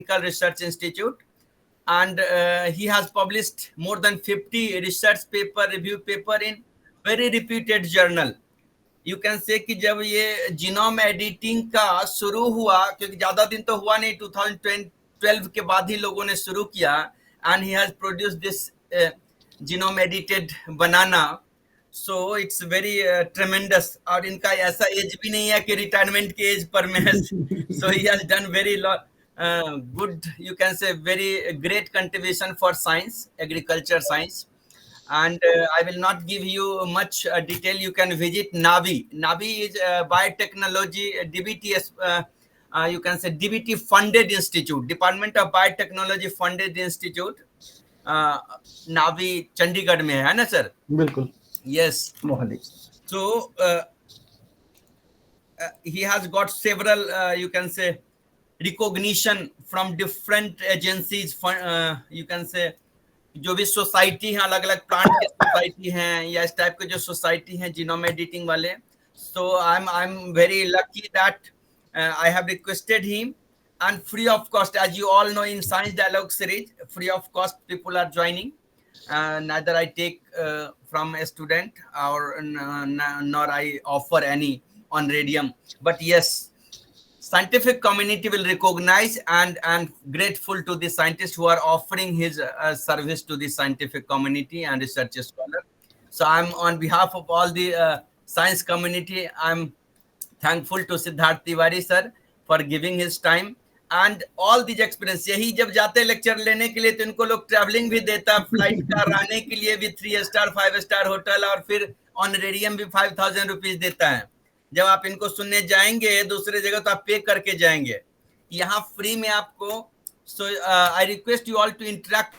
Research Institute, and he has published more than 50 research paper, review paper in very reputed journal. You can say कि जब ये genome editing का शुरू हुआ, क्योंकि ज्यादा दिन तो हुआ नहीं, 2012 के बाद ही लोगों ने शुरू किया, and he has produce this genome edited banana. So it's very ट्रेमेंडस. और इनका ऐसा एज भी नहीं है कि रिटायरमेंट के एज पर में. So he has done very good, you can say very great contribution for science, agriculture science. And I will not give you much detail. You can visit NABI. NABI is biotechnology DBTS, you can say DBT funded institute, Department of Biotechnology funded institute. NABI Chandigarh में है ना sir? बिल्कुल. Yes. Mohali. So he has got several you can say recognition from different agencies. You can say जो भी society है, अलग अलग plant के सोसाइटी हैं या इस टाइप के जो सोसाइटी हैं जीनोम एडिटिंग वाले. So I am very lucky that I have requested him, and free of cost, as you all know in science dialogue series, free of cost people are joining. neither I take from a student or nor I offer any on radium, but yes, scientific community will recognize and grateful to the scientist who are offering his service to the scientific community and research scholar. So I'm on behalf of all the science community, I'm thankful to Siddharth Tiwari sir for giving his time and all these experience. यही जब जाते lecture लेने के लिए तो इनको लोग travelling भी देता, फ्लाइट का रहने के लिए भी 3 स्टार 5 स्टार होटल, और फिर ऑनरेरियम भी 5000 रुपीज देता है. जब आप इनको सुनने जाएंगे दूसरे जगह तो आप पे करके जाएंगे, यहाँ फ्री में आपको. So I request you all to interact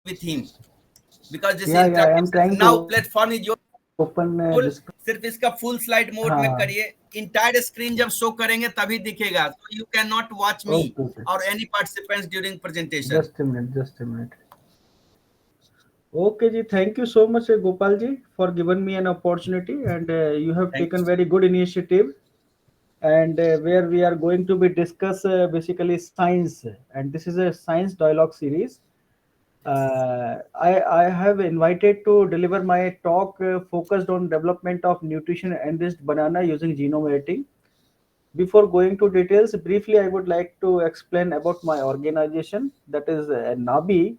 with him because this is now platform is your open. सिर्फ इसका फुल स्लाइड मोड में करिए, इंटायर स्क्रीन जब शो करेंगे तभी दिखेगा. So you cannot watch me or any participants during presentation. Just a minute. Okay ji, thank you so much Gopal ji for giving me an opportunity, and you have taken very good initiative, and where we are going to be discuss basically science, and this is a science dialogue series. I have invited to deliver my talk focused on development of nutrition enriched banana using genome editing. Before going to details, briefly I would like to explain about my organization, that is NABI,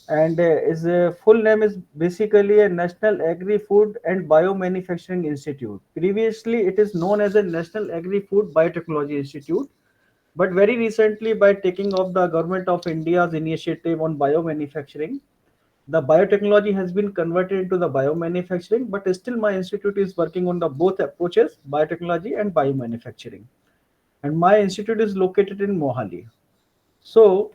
and its full name is basically a National Agri-Food and Biomanufacturing Institute. Previously it is known as a National Agri-Food Biotechnology Institute, but very recently, by taking off the Government of India's initiative on biomanufacturing, the biotechnology has been converted into the biomanufacturing, but still my institute is working on the both approaches, biotechnology and biomanufacturing. And my institute is located in Mohali. So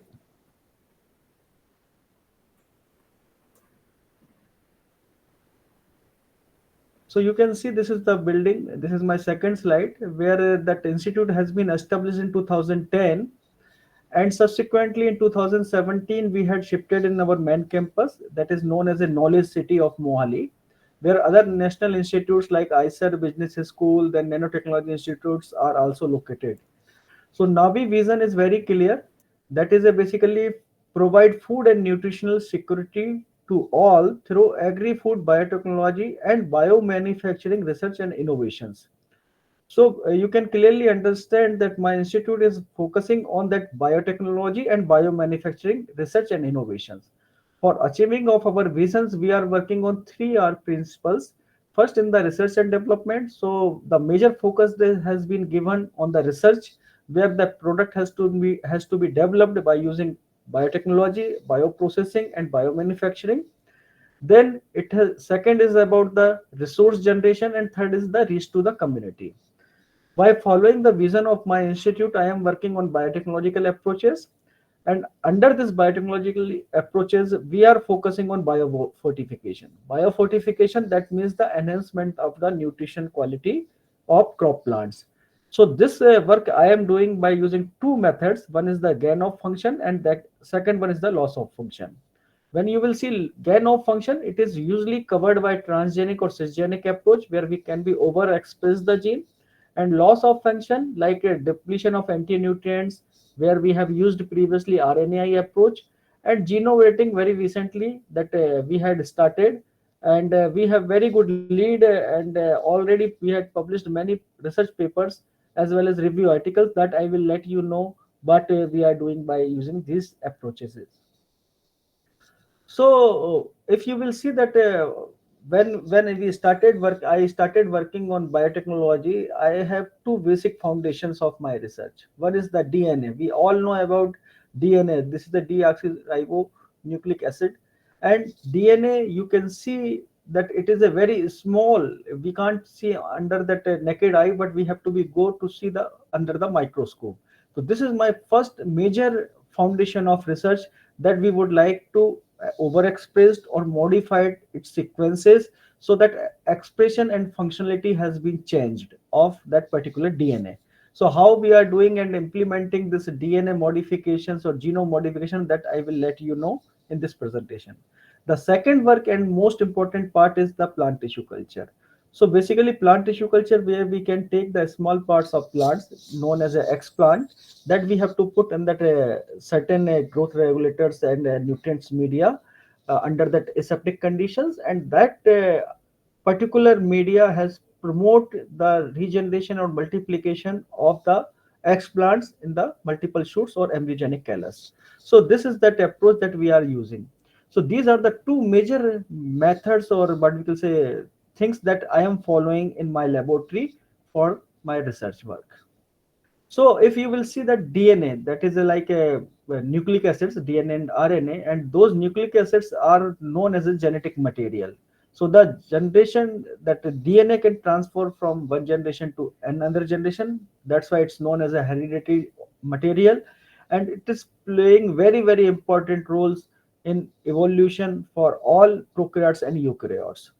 you can see this is the building. This is my second slide, where that institute has been established in 2010. And subsequently in 2017, we had shifted in our main campus, that is known as a knowledge city of Mohali, where other national institutes like ICER Business School, then nanotechnology institutes are also located. So NABI vision is very clear. That is basically provide food and nutritional security to all through agri-food biotechnology and biomanufacturing research and innovations. So you can clearly understand that my institute is focusing on that biotechnology and biomanufacturing research and innovations. For achieving of our visions, we are working on 3R principles. First, in the research and development, so the major focus has been given on the research, where the product has to be developed by using biotechnology, bioprocessing, and biomanufacturing. Then second is about the resource generation, and third is the reach to the community. By following the vision of my institute, I am working on biotechnological approaches. And under this biotechnological approaches, we are focusing on biofortification. Biofortification, that means the enhancement of the nutrition quality of crop plants. So this work I am doing by using two methods. One is the gain of function, and the second one is the loss of function. When you will see gain of function, it is usually covered by transgenic or cisgenic approach, where we can be overexpress the gene. And loss of function, like a depletion of anti-nutrients, where we have used previously RNAi approach, and genome editing very recently that we had started, and we have very good lead, and already we had published many research papers as well as review articles that I will let you know what we are doing by using these approaches. So if you will see that when we started work, I started working on biotechnology. I have two basic foundations of my research. One is the DNA. We all know about DNA. This is the deoxyribonucleic acid, and DNA. You can see that it is a very small. We can't see under that naked eye, but we have to be go to see the under the microscope. So this is my first major foundation of research, that we would like to overexpressed or modified its sequences, so that expression and functionality has been changed of that particular DNA. So how we are doing and implementing this DNA modifications or genome modification, that I will let you know in this presentation. The second work and most important part is the plant tissue culture. So basically plant tissue culture, where we can take the small parts of plants known as a explant, that we have to put in that certain growth regulators and nutrients media under that aseptic conditions, and that particular media has promote the regeneration or multiplication of the explants in the multiple shoots or embryogenic callus. So this is that approach that we are using. So these are the two major methods, or what we can say, things that I am following in my laboratory for my research work. So if you will see that DNA, that is like a nucleic acids, DNA and RNA, and those nucleic acids are known as a genetic material. So the generation that the DNA can transfer from one generation to another generation, that's why it's known as a hereditary material, and it is playing very very important roles in evolution for all prokaryotes and eukaryotes.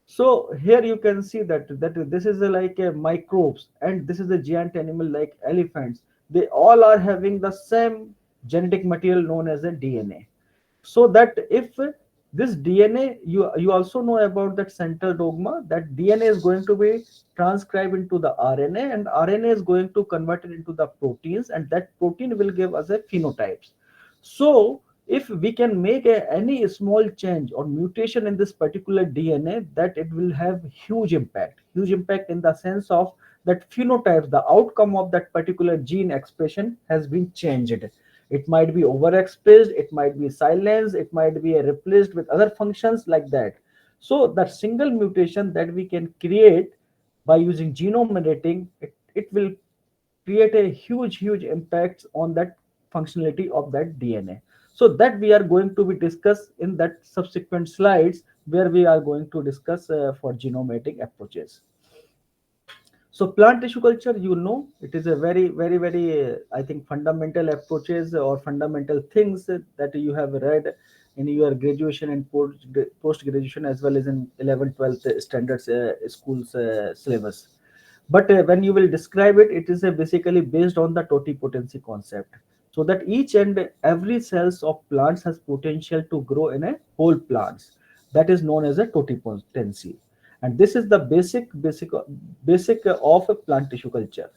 So here you can see that this is like a microbes, and this is a giant animal like elephants. They all are having the same genetic material known as a DNA. So that if this DNA, you also know about that central dogma, that DNA is going to be transcribed into the RNA, and RNA is going to convert it into the proteins, and that protein will give us a phenotypes. So if we can make any small change or mutation in this particular DNA, that it will have huge impact in the sense of that phenotypes, the outcome of that particular gene expression has been changed. It might be overexpressed, it might be silenced, it might be replaced with other functions like that. So that single mutation that we can create by using genome editing, it will create a huge impact on that functionality of that DNA. So that we are going to be discuss in that subsequent slides, where we are going to discuss for genome editing approaches. So plant tissue culture, it is a very I think fundamental approaches or fundamental things that you have read in your graduation and post graduation, as well as in 11th 12th standards schools syllabus. But when you will describe it, it is basically based on the totipotency concept. So that each and every cells of plants has potential to grow in a whole plants. That is known as a totipotency, and this is the basic of a plant tissue culture.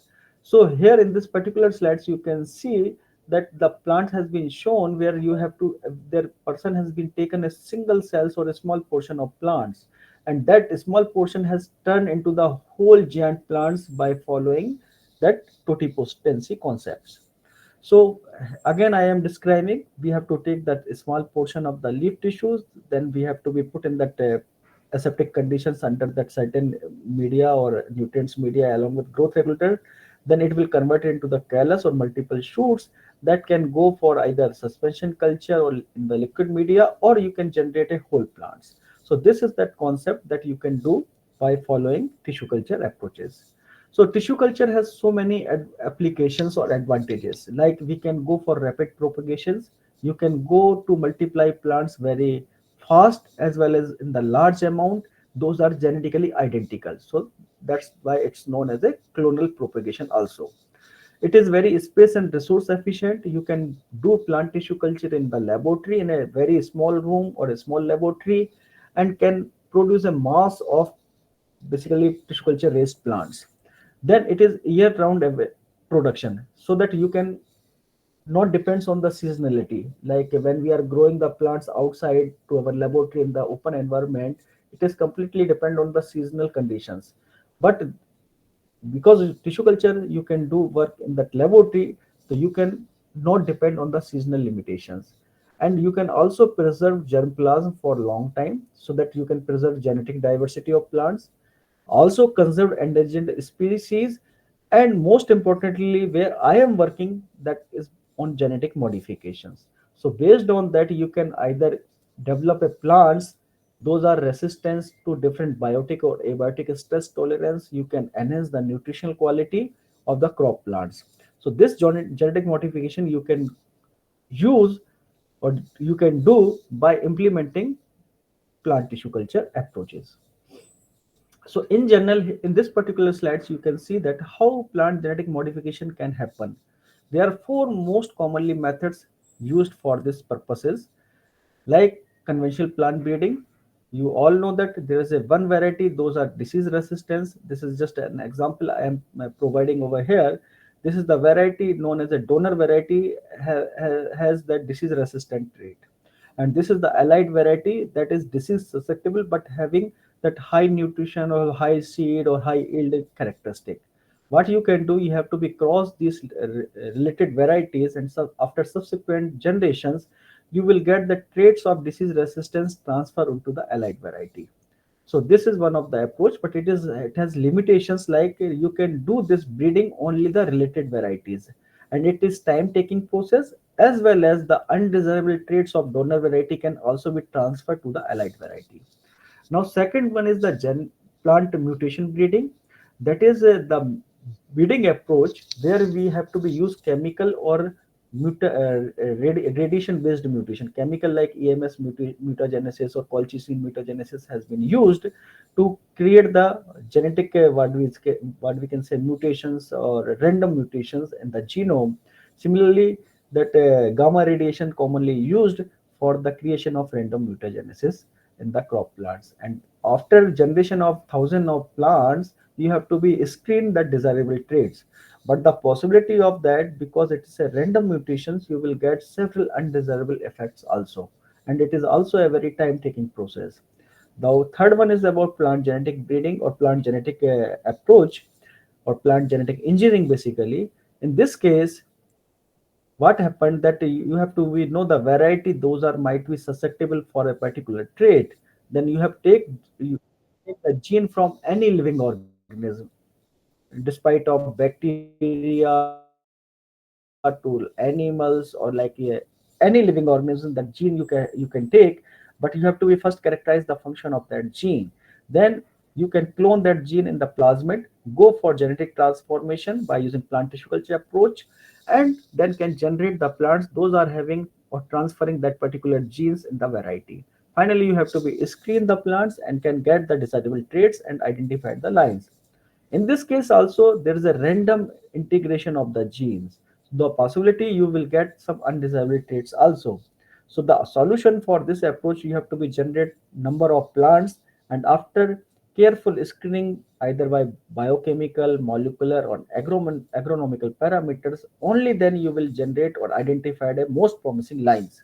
So here in this particular slides, you can see that the plant has been shown, where you have to their person has been taken a single cells or a small portion of plants, and that small portion has turned into the whole giant plants by following that totipotency concepts. So again, I am describing, we have to take that small portion of the leaf tissues, then we have to be put in that aseptic conditions under that certain media or nutrients media along with growth regulator. Then it will convert it into the callus or multiple shoots that can go for either suspension culture or in the liquid media, or you can generate a whole plants. So this is that concept that you can do by following tissue culture approaches. So tissue culture has so many applications or advantages. Like we can go for rapid propagations. You can go to multiply plants very fast as well as in the large amount. Those are genetically identical. So that's why it's known as a clonal propagation also. It is very space and resource efficient. You can do plant tissue culture in the laboratory in a very small room or a small laboratory, and can produce a mass of basically tissue culture raised plants. Then it is year round production, so that you can not depends on the seasonality. Like when we are growing the plants outside to our laboratory in the open environment, it is completely depend on the seasonal conditions. But because tissue culture you can do work in that laboratory, so you can not depend on the seasonal limitations. And you can also preserve germplasm for long time, so that you can preserve genetic diversity of plants, also conserve endangered species, and most importantly where I am working, that is on genetic modifications. So based on that you can either develop a plants those are resistant to different biotic or abiotic stress tolerance. You can enhance the nutritional quality of the crop plants. So this genetic modification you can use, or you can do by implementing plant tissue culture approaches. So in general, in this particular slides, you can see that how plant genetic modification can happen. There are four most commonly methods used for this purposes, like conventional plant breeding. You all know that there is a one variety, those are disease resistance. This is just an example I am providing over here. This is the variety known as a donor variety, has that disease resistant trait. And this is the allied variety, that is disease susceptible but having that high nutrition or high seed or high yield characteristic. What you can do, you have to be cross these related varieties, and so after subsequent generations you will get the traits of disease resistance transfer into the allied variety. So this is one of the approach, but it has limitations, like you can do this breeding only the related varieties, and it is time taking process, as well as the undesirable traits of donor variety can also be transferred to the allied variety. Now, second one is the plant mutation breeding. That is the breeding approach where we have to be use chemical or radiation-based mutation. Chemical like EMS mutagenesis or colchicine mutagenesis has been used to create the genetic what we can say mutations or random mutations in the genome. Similarly, that gamma radiation commonly used for the creation of random mutagenesis in the crop plants. And after generation of thousand of plants, you have to be screen the desirable traits. But the possibility of that, because it is a random mutations, you will get several undesirable effects also. And it is also a very time taking process. The third one is about plant genetic breeding or plant genetic approach or plant genetic engineering basically. In this case, what happened that you have to we know the variety those are might be susceptible for a particular trait. Then you take a gene from any living organism, despite of bacteria to animals, or like any living organism, that gene you can take. But you have to be first characterize the function of that gene. Then you can clone that gene in the plasmid, go for genetic transformation by using plant tissue culture approach, and then can generate the plants those are having or transferring that particular genes in the variety. Finally, you have to be screen the plants and can get the desirable traits and identify the lines. In this case also, there is a random integration of the genes. The possibility you will get some undesirable traits also. So the solution for this approach, you have to be generate number of plants, and after careful screening either by biochemical, molecular or agronomical parameters, only then you will generate or identify the most promising lines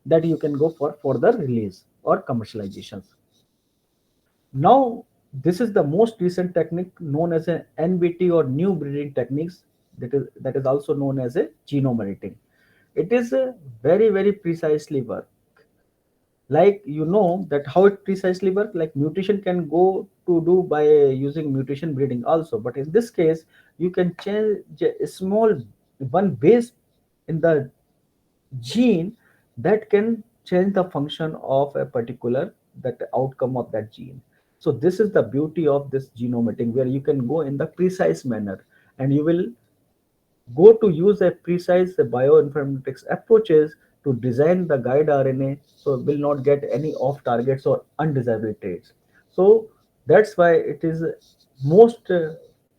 that you can go for further release or commercializations. Now, this is the most recent technique known as an NBT or new breeding techniques, that is also known as a genome editing. It is a very precisely work. Like you know that how it precisely work. Like mutation can go to do by using mutation breeding also, but in this case you can change a small one base in the gene that can change the function of a particular that outcome of that gene. So this is the beauty of this genomating, where you can go in the precise manner, and you will go to use a precise bioinformatics approaches to design the guide RNA, so it will not get any off targets or undesirable traits. So that's why it is most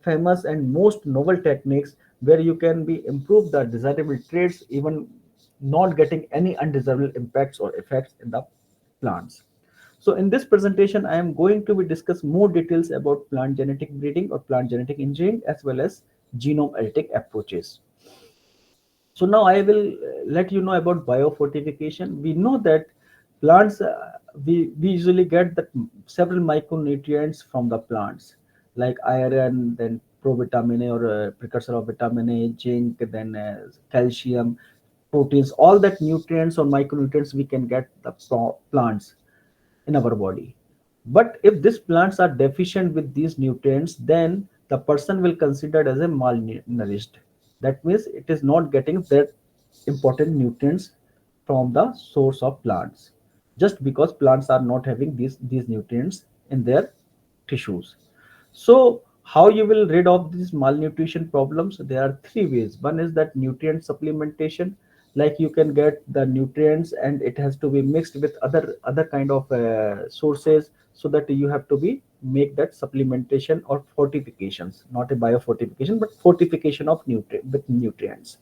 famous and most novel techniques, where you can be improve the desirable traits even not getting any undesirable impacts or effects in the plants. So in this presentation, I am going to be discuss more details about plant genetic breeding or plant genetic engineering as well as genome editing approaches. So now I will let you know about biofortification. We know that plants, we usually get the several micronutrients from the plants like iron, then provitamin A or precursor of vitamin A, zinc, then calcium, proteins, all that nutrients or micronutrients we can get the plants in our body. But if these plants are deficient with these nutrients, then the person will considered as a malnourished. That means it is not getting that important nutrients from the source of plants, just because plants are not having these nutrients in their tissues. So how you will rid of these malnutrition problems? There are three ways. One is that nutrient supplementation, like you can get the nutrients and it has to be mixed with other kind of sources, so that you have to be make that supplementation or fortifications, not a biofortification but fortification of nutrient with nutrients.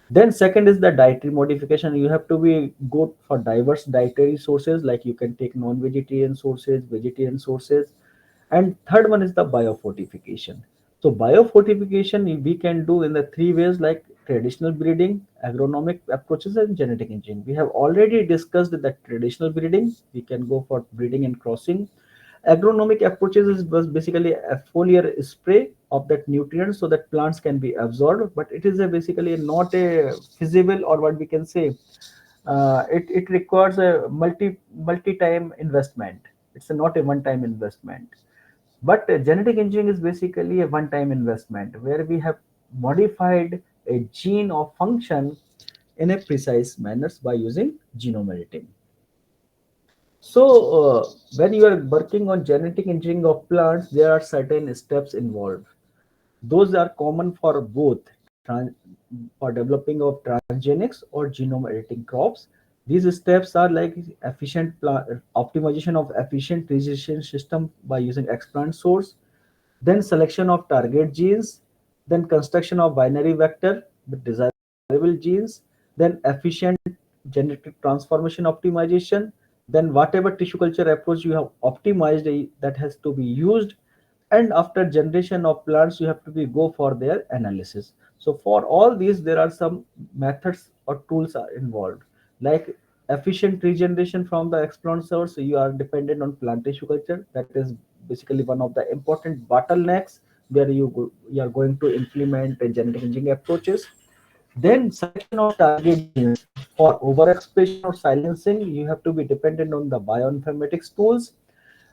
Then second is the dietary modification. You have to be go for diverse dietary sources, like you can take non-vegetarian sources, vegetarian sources. And third one is the biofortification. So biofortification we can do in the three ways, like traditional breeding, agronomic approaches, and genetic engineering. We have already discussed that traditional breeding. We can go for breeding and crossing. Agronomic approaches was basically a foliar spray of that nutrient so that plants can be absorbed, but it is a basically not a feasible, or what we can say, it requires a multi time investment. It's not a one time investment. But genetic engineering is basically a one time investment where we have modified a gene or function in a precise manner by using genome editing. So, when you are working on genetic engineering of plants, there are certain steps involved. Those are common for both for developing of transgenics or genome editing crops. These steps are like efficient optimization of efficient precision system by using explant source, then selection of target genes, then construction of binary vector with desirable genes, then efficient genetic transformation optimization, then whatever tissue culture approach you have optimized, that has to be used, and after generation of plants you have to be go for their analysis. So for all these there are some methods or tools are involved, like efficient regeneration from the explant source. So you are dependent on plant tissue culture. That is basically one of the important bottlenecks where you are going to implement genetic engineering approaches. Then selection of target genes. For overexpression or silencing, you have to be dependent on the bioinformatics tools.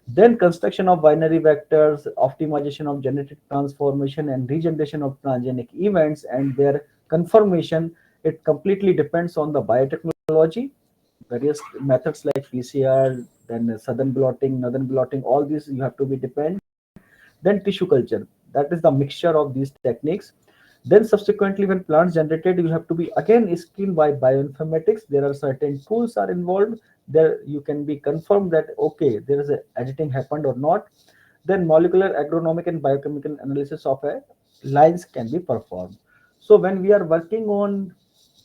Then construction of binary vectors, optimization of genetic transformation and regeneration of transgenic events and their confirmation. It completely depends on the biotechnology. Various methods like PCR, then southern blotting, northern blotting, all these you have to be depend. Then tissue culture. That is the mixture of these techniques. Then subsequently, when plants generated, you have to be again screened by bioinformatics. There are certain tools are involved. There you can be confirmed that okay, there is a editing happened or not. Then molecular, agronomic, and biochemical analysis of a lines can be performed. So when we are working on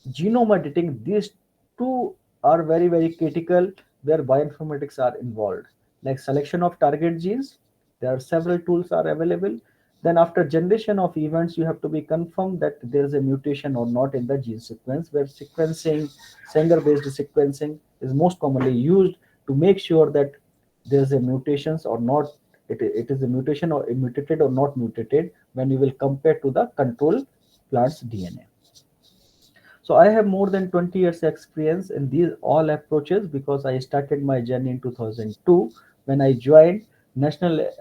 genome editing, these two are very critical where bioinformatics are involved, like selection of target genes. There are several tools are available. Then after generation of events, you have to be confirmed that there is a mutation or not in the gene sequence, where sequencing, Sanger based sequencing is most commonly used to make sure that there is a mutations or not. It is a mutation or mutated or not mutated when you will compare to the control plant's DNA. So I have more than 20 years experience in these all approaches because I started my journey in 2002 when I joined National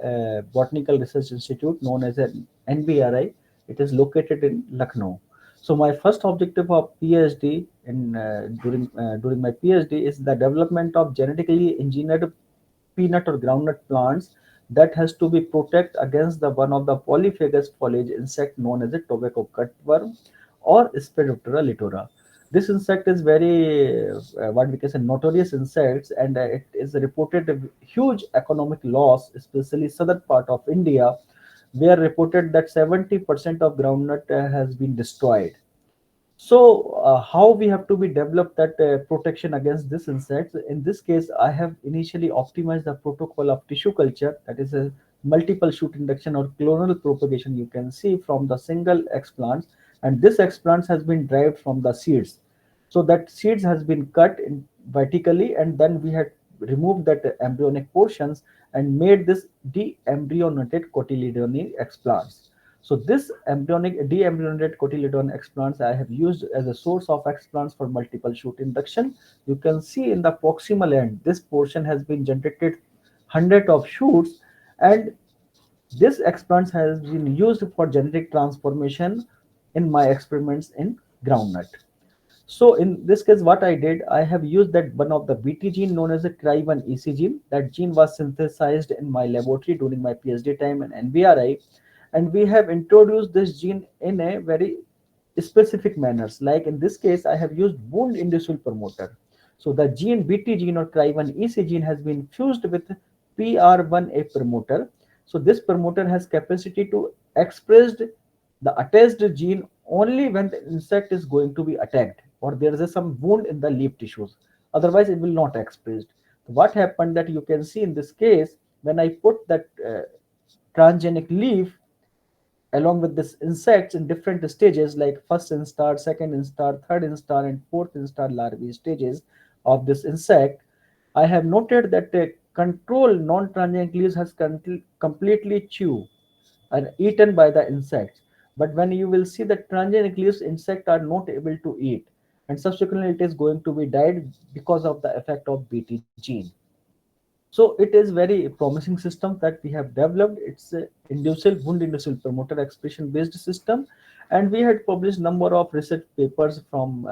Botanical Research Institute, known as an NBRI. It is located in Lucknow. So my first objective of PhD in during my PhD is the development of genetically engineered peanut or groundnut plants that has to be protect against the one of the polyphagous foliage insect known as a tobacco cutworm or Spiriptera litora. This insect is very what we can say notorious insects, and it is reported a huge economic loss, especially southern part of India, where reported that 70% of groundnut has been destroyed. So how we have to be developed that protection against this insects? In this case, I have initially optimized the protocol of tissue culture, that is a multiple shoot induction or clonal propagation, you can see from the single explants, and this explants has been derived from the seeds. So that seeds has been cut in vertically, and then we had removed that embryonic portions and made this de-embryonated cotyledone explants. So this embryonic de-embryonated cotyledon explants I have used as a source of explants for multiple shoot induction. You can see in the proximal end, this portion has been generated hundred of shoots, and this explants has been used for genetic transformation in my experiments in groundnut. So in this case, what I did, I have used that one of the BT gene known as a CRY1 EC gene. That gene was synthesized in my laboratory during my PhD time in NBRI, and we have introduced this gene in a very specific manners. Like in this case, I have used wound inducible promoter. So the gene BT gene or CRY1 EC gene has been fused with PR1A promoter. So this promoter has capacity to express the attached gene only when the insect is going to be attacked or there is some wound in the leaf tissues. Otherwise, it will not expressed. What happened that you can see in this case when I put that transgenic leaf along with this insects in different stages like first instar, second instar, third instar, and fourth instar larvae stages of this insect, I have noted that the control non-transgenic leaves has completely chewed and eaten by the insects. But when you will see the transgenic leaves, insects are not able to eat, and subsequently it is going to be died because of the effect of BT gene. So it is very promising system that we have developed. It's a inducible wound inducible promoter expression based system, and we had published number of research papers from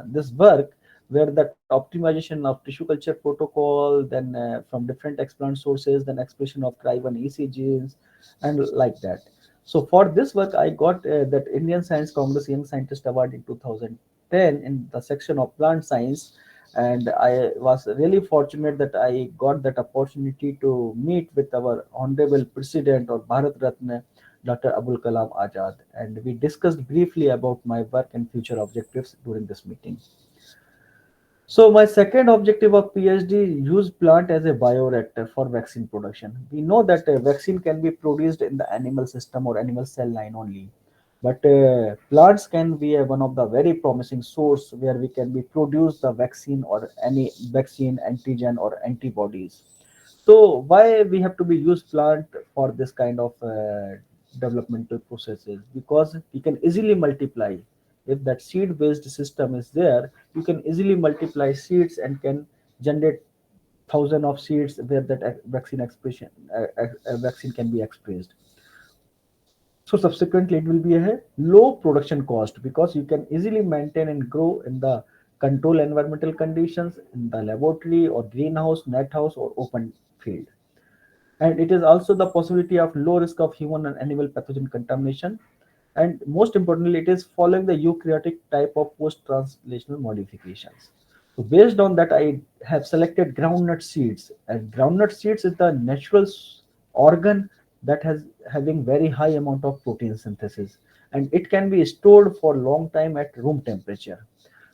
this work where that optimization of tissue culture protocol, then from different explant sources, then expression of CRY1 EC genes, and like that. So for this work, I got that Indian Science Congress Young Scientist Award in 2010 in the section of plant science, and I was really fortunate that I got that opportunity to meet with our honorable president or Bharat Ratna, Dr. Abul Kalam Azad, and we discussed briefly about my work and future objectives during this meeting. So my second objective of PhD, use plant as a bioreactor for vaccine production. We know that a vaccine can be produced in the animal system or animal cell line only, but plants can be one of the very promising source where we can be produce the vaccine or any vaccine antigen or antibodies. So why we have to be use plant for this kind of developmental processes? Because we can easily multiply. If that seed based system is there, you can easily multiply seeds and can generate thousand of seeds where that vaccine expression vaccine can be expressed. So subsequently, it will be a low production cost because you can easily maintain and grow in the control environmental conditions in the laboratory or greenhouse, net house, or open field. And it is also the possibility of low risk of human and animal pathogen contamination. And most importantly, it is following the eukaryotic type of post-translational modifications. So based on that, I have selected groundnut seeds, and groundnut seeds is the natural organ that has having very high amount of protein synthesis, and it can be stored for long time at room temperature.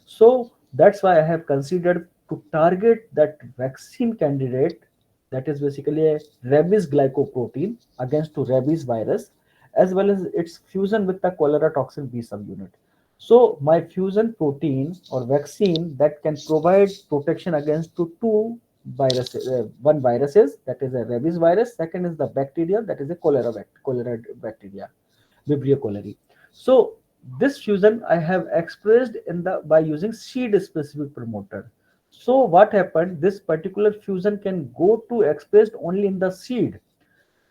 So that's why I have considered to target that vaccine candidate, that is basically a rabies glycoprotein against to rabies virus, as well as its fusion with the cholera toxin B subunit. So my fusion protein or vaccine that can provide protection against to two viruses, one viruses, that is a rabies virus, second is the bacteria, that is a cholera bacteria, Vibrio cholerae. So this fusion I have expressed in the by using seed specific promoter. So what happened? This particular fusion can go to expressed only in the seed.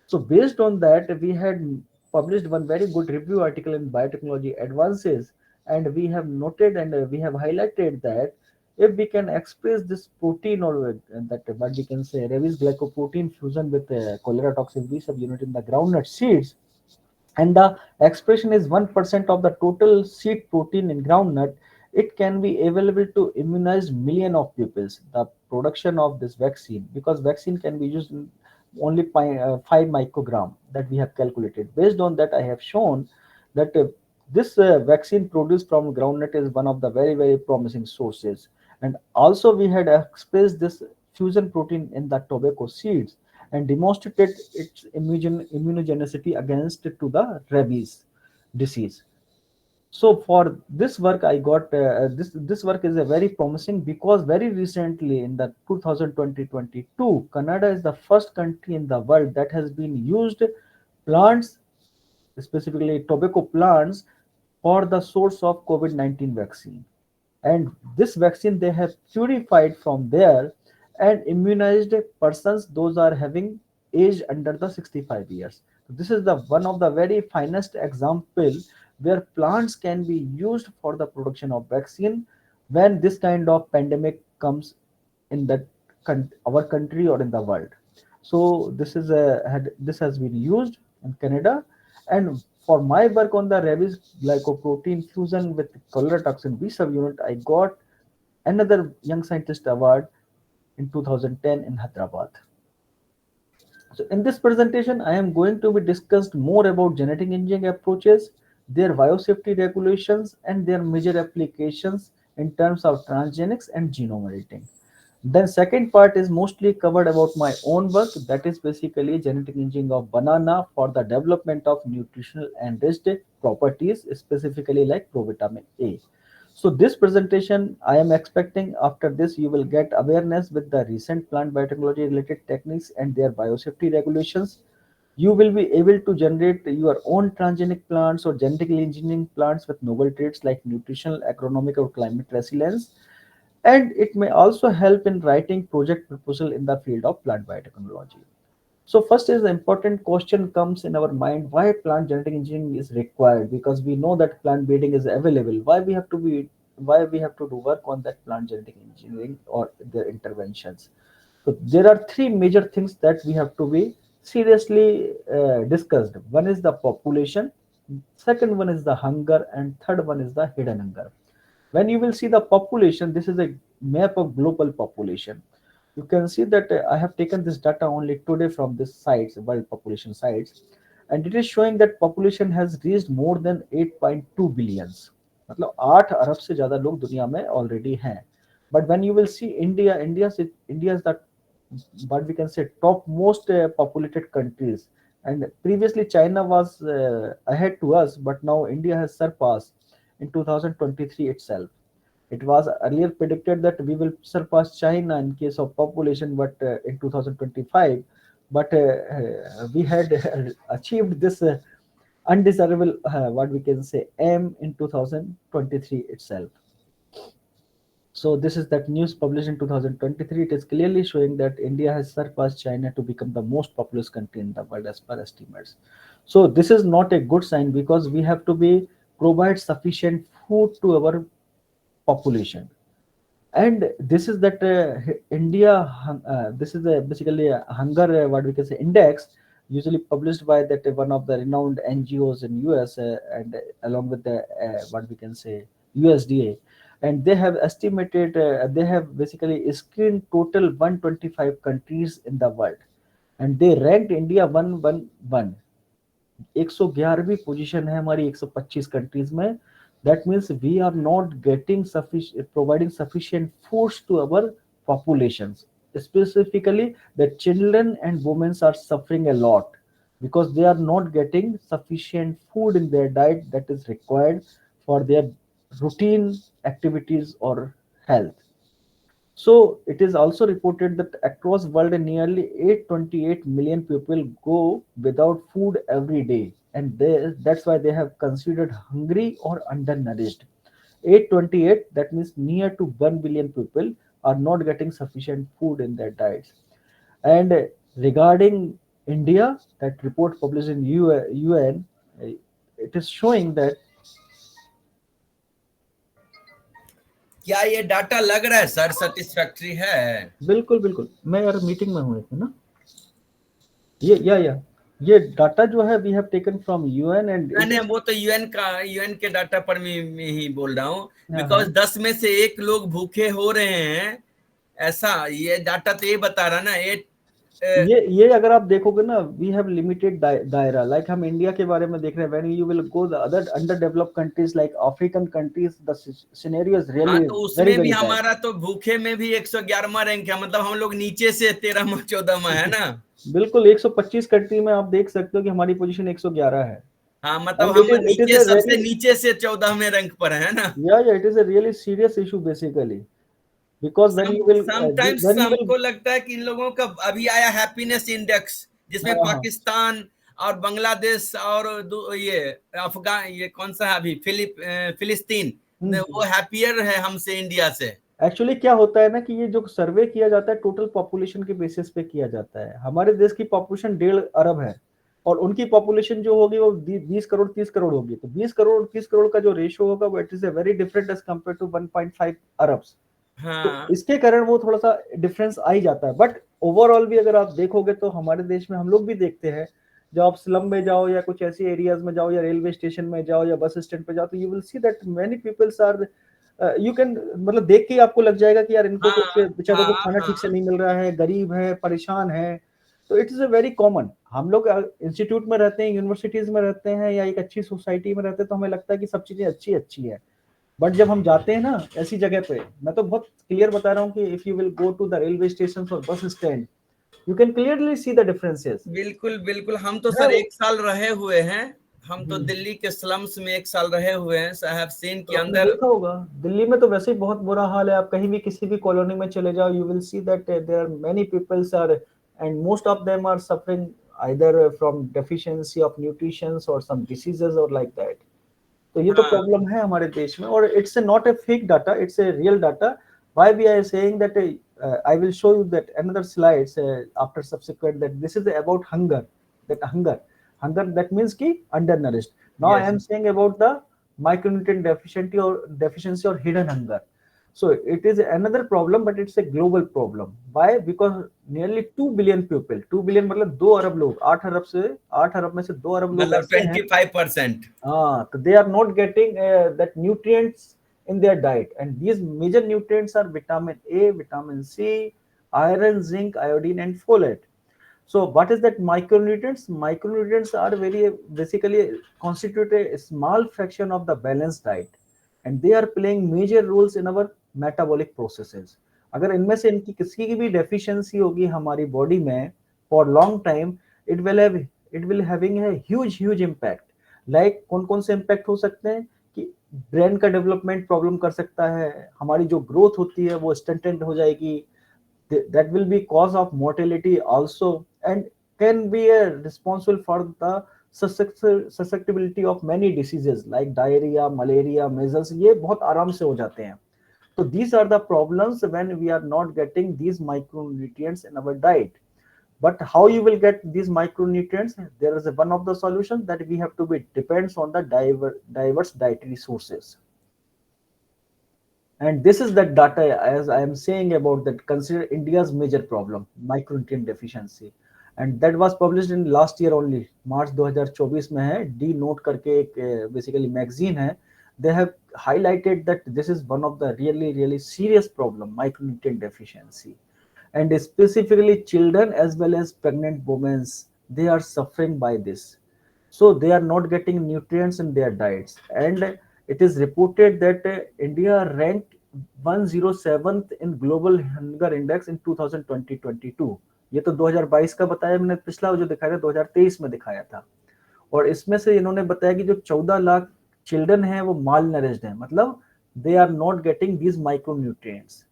So based on that, we had published one very good review article in Biotechnology Advances, and we have noted and we have highlighted that if we can express this protein or that what we can say rabies glycoprotein fusion with cholera toxin B subunit in the groundnut seeds, and the expression is 1% of the total seed protein in groundnut, it can be available to immunize million of pupils. The production of this vaccine, because vaccine can be used in only 5 microgram that we have calculated. Based on that, I have shown that This vaccine produced from groundnut is one of the very, very promising sources. And also we had expressed this fusion protein in the tobacco seeds and demonstrated its immunogenicity against to the rabies disease. So for this work I got this work is a very promising because very recently in the 2022 Canada is the first country in the world that has been used plants, specifically tobacco plants, for the source of COVID-19 vaccine. And this vaccine they have purified from there and immunized persons those are having age under the 65 years. This is the one of the very finest example where plants can be used for the production of vaccine when this kind of pandemic comes in that our country or in the world. So this is this has been used in Canada. And for my work on the rabies glycoprotein fusion with cholera toxin B subunit, I got another Young Scientist Award in 2010 in Hyderabad. So in this presentation, I am going to be discussed more about genetic engineering approaches, their biosafety regulations, and their major applications in terms of transgenics and genome editing. Then second part is mostly covered about my own work, that is basically genetic engineering of banana for the development of nutritional enriched properties, specifically like provitamin A. So this presentation, I am expecting after this you will get awareness with the recent plant biotechnology related techniques and their biosafety regulations. You will be able to generate your own transgenic plants or genetically engineering plants with novel traits like nutritional, agronomic, or climate resilience. And it may also help in writing project proposal in the field of plant biotechnology. So first is the important question comes in our mind, why plant genetic engineering is required, because we know that plant breeding is available. Why we have to do work on that plant genetic engineering or their interventions. So there are three major things that we have to be seriously discussed. One is the population, second one is the hunger, and third one is the hidden hunger. When you will see the population, this is a map of global population. You can see that I have taken this data only today from this sites, world population sites, and it is showing that population has reached more than 8.2 billions. मतलब 8 अरब से ज़्यादा लोग दुनिया में already हैं. But when you will see India is the what we can say top most populated countries. And previously China was ahead to us, but now India has surpassed in 2023 itself. It was earlier predicted that we will surpass China in case of population, but in 2025, but we had achieved this undesirable, what we can say, aim in 2023 itself. So this is that news published in 2023. It is clearly showing that India has surpassed China to become the most populous country in the world as per estimates. So this is not a good sign because we have to be provide sufficient food to our population. And this is that India this is basically a hunger what we can say index usually published by that one of the renowned NGOs in US and along with the what we can say USDA. And they have estimated they have basically screened total 125 countries in the world, and they ranked India 111 111वीं position है हमारी 125 countries में. That means we are not getting providing sufficient foods to our populations. Specifically, the children and women are suffering a lot because they are not getting sufficient food in their diet that is required for their routine activities or health. So it is also reported that across world nearly 828 million people go without food every day, and that's why they have considered hungry or undernourished. 828, that means near to 1 billion people are not getting sufficient food in their diets. And regarding India, that report published in UN, it is showing that क्या ये data लग रहा है sir satisfactory है? बिल्कुल बिल्कुल, मैं यार मीटिंग में हूँ एक ना. ये डाटा जो है we have taken from UN and नहीं वो तो यूएन के डाटा पर मैं ही बोल रहा हूँ बिकॉज हाँ. 10 में से एक लोग भूखे हो रहे हैं, ऐसा ये डाटा तो ये बता रहा ना. ये अगर आप देखोगे ना, वी हैव लिमिटेड दायरा, लाइक हम इंडिया के बारे में देख रहे हैं, when you will go the other under developed countries like African countries, the scenario is हाँ, रियली तो वेरी उसमें भी वेरी बैड। हमारा तो भूखे में भी 111वां रैंक है, मतलब हम लोग नीचे से 13वां 14वां है ना। बिल्कुल 125 कंट्री में आप देख सकते हो कि हमारी पोजीशन 111 है। हाँ, मतलब एंड हम इट इज नीचे अ सबसे वेरी, नीचे से 14वें रैंक पर है ना। या it is a really serious issue basically, because sometimes when you will हमको लगता है कि इन लोगों का अभी आया हैप्पीनेस इंडेक्स, जिसमें हाँ हाँ पाकिस्तान और बांग्लादेश और ये अफगान, ये कौन सा है अभी, फिलिस्तीन, वो हैप्पियर है हमसे, इंडिया से। एक्चुअली क्या होता है ना कि ये जो सर्वे किया जाता है टोटल पॉपुलेशन के बेसिस पे किया जाता है। हमारे देश की पॉपुलेशन 1.5 अरब है, और उनकी पॉपुलेशन जो होगी वो 20 करोड़ 30 करोड़ होगी। तो 20 करोड़ 30 करोड़ का जो रेशियो होगा वो it is a very different as compare to 1.5 अरब। तो हाँ इसके कारण वो थोड़ा सा डिफरेंस आ ही जाता है। बट ओवरऑल भी अगर आप देखोगे तो हमारे देश में हम लोग भी देखते हैं, जब आप स्लम में जाओ या कुछ ऐसी एरियाज में जाओ या रेलवे स्टेशन में जाओ या बस स्टैंड पे जाओ, तो you will see that many peoples are, you can, मतलब देख के ही आपको लग जाएगा कि यार इनको हाँ कुछ बेचारों को हाँ खाना ठीक से हाँ नहीं मिल रहा है, गरीब है, परेशान है। तो it is a very common. हम लोग इंस्टीट्यूट में रहते हैं, यूनिवर्सिटीज में रहते हैं या एक अच्छी सोसाइटी में रहते हैं, तो हमें लगता है कि सब चीजें अच्छी अच्छी है। बट जब हम जाते हैं ना ऐसी जगह पे, मैं तो बहुत क्लियर बता रहा हूँ कि if you will go to the railway station और bus stand, you can clearly see the differences. बिल्कुल बिल्कुल, हम तो है सर वो। 1 साल रहे हुए हैं। हम तो हम्म। दिल्ली के स्लम्स में 1 साल रहे हुए हैं, सो आई हैव सीन तो के आपने अंदर। देखा होगा दिल्ली में तो वैसे ही बहुत बुरा हाल है। आप कहीं भी किसी भी कॉलोनी में चले जाओ, you will see that there are many peoples are, and most of them are suffering either from deficiency of nutrition or some diseases or like that. तो ये तो हाँ प्रॉब्लम है हमारे देश में, और it's not a fake data, it's a real data. Why we are saying that, I will show you that another slides after subsequent, that this is about hunger, that hunger that means ki undernourished. Now I yes, am saying about the micronutrient deficiency or hidden hunger. So it is another problem, but it's a global problem. Why? Because nearly 2 billion people, 2 billion मतलब 2 अरब लोग, 8 अरब में से 2 अरब लोग मतलब ऐसे हैं, 25%। so they are not getting that nutrients in their diet, and these major nutrients are vitamin A, vitamin C, iron, zinc, iodine, and folate. So what is that micronutrients? Micronutrients are very basically constitute a small fraction of the balanced diet, and they are playing major roles in our metabolic processes. अगर इनमें से इनकी किसी की भी deficiency होगी हमारी body में for long time, it will having a huge impact. Like कौन कौन से इम्पैक्ट हो सकते हैं कि ब्रेन का डेवलपमेंट प्रॉब्लम कर सकता है, हमारी जो ग्रोथ होती है वो स्टंटेड हो जाएगी, that will be cause of mortality also, and can be responsible for the susceptibility of many diseases like diarrhea, malaria, measles, ये बहुत आराम से हो जाते हैं। So these are the problems when we are not getting these micronutrients in our diet. But how you will get these micronutrients? There is one of the solutions that we have to be depends on the diverse dietary sources. And this is the data, as I am saying about that, consider India's major problem, micronutrient deficiency. And that was published in last year only, March 2024 में है, D Note करके एक basically magazine है. They have highlighted that this is one of the really serious problem, micronutrient deficiency. And specifically children as well as pregnant women, they are suffering by this. So they are not getting nutrients in their diets, and it is reported that India ranked 107th in global hunger index in 2020-22। ये तो 2022 का बताया मैंने, पिछला जो दिखाया था 2023 में दिखाया था। और इसमें से इन्होंने बताया कि जो 14 लाख चिल्ड्रन हैं वो माल नरिश्ड हैं, मतलब they are not getting these micronutrients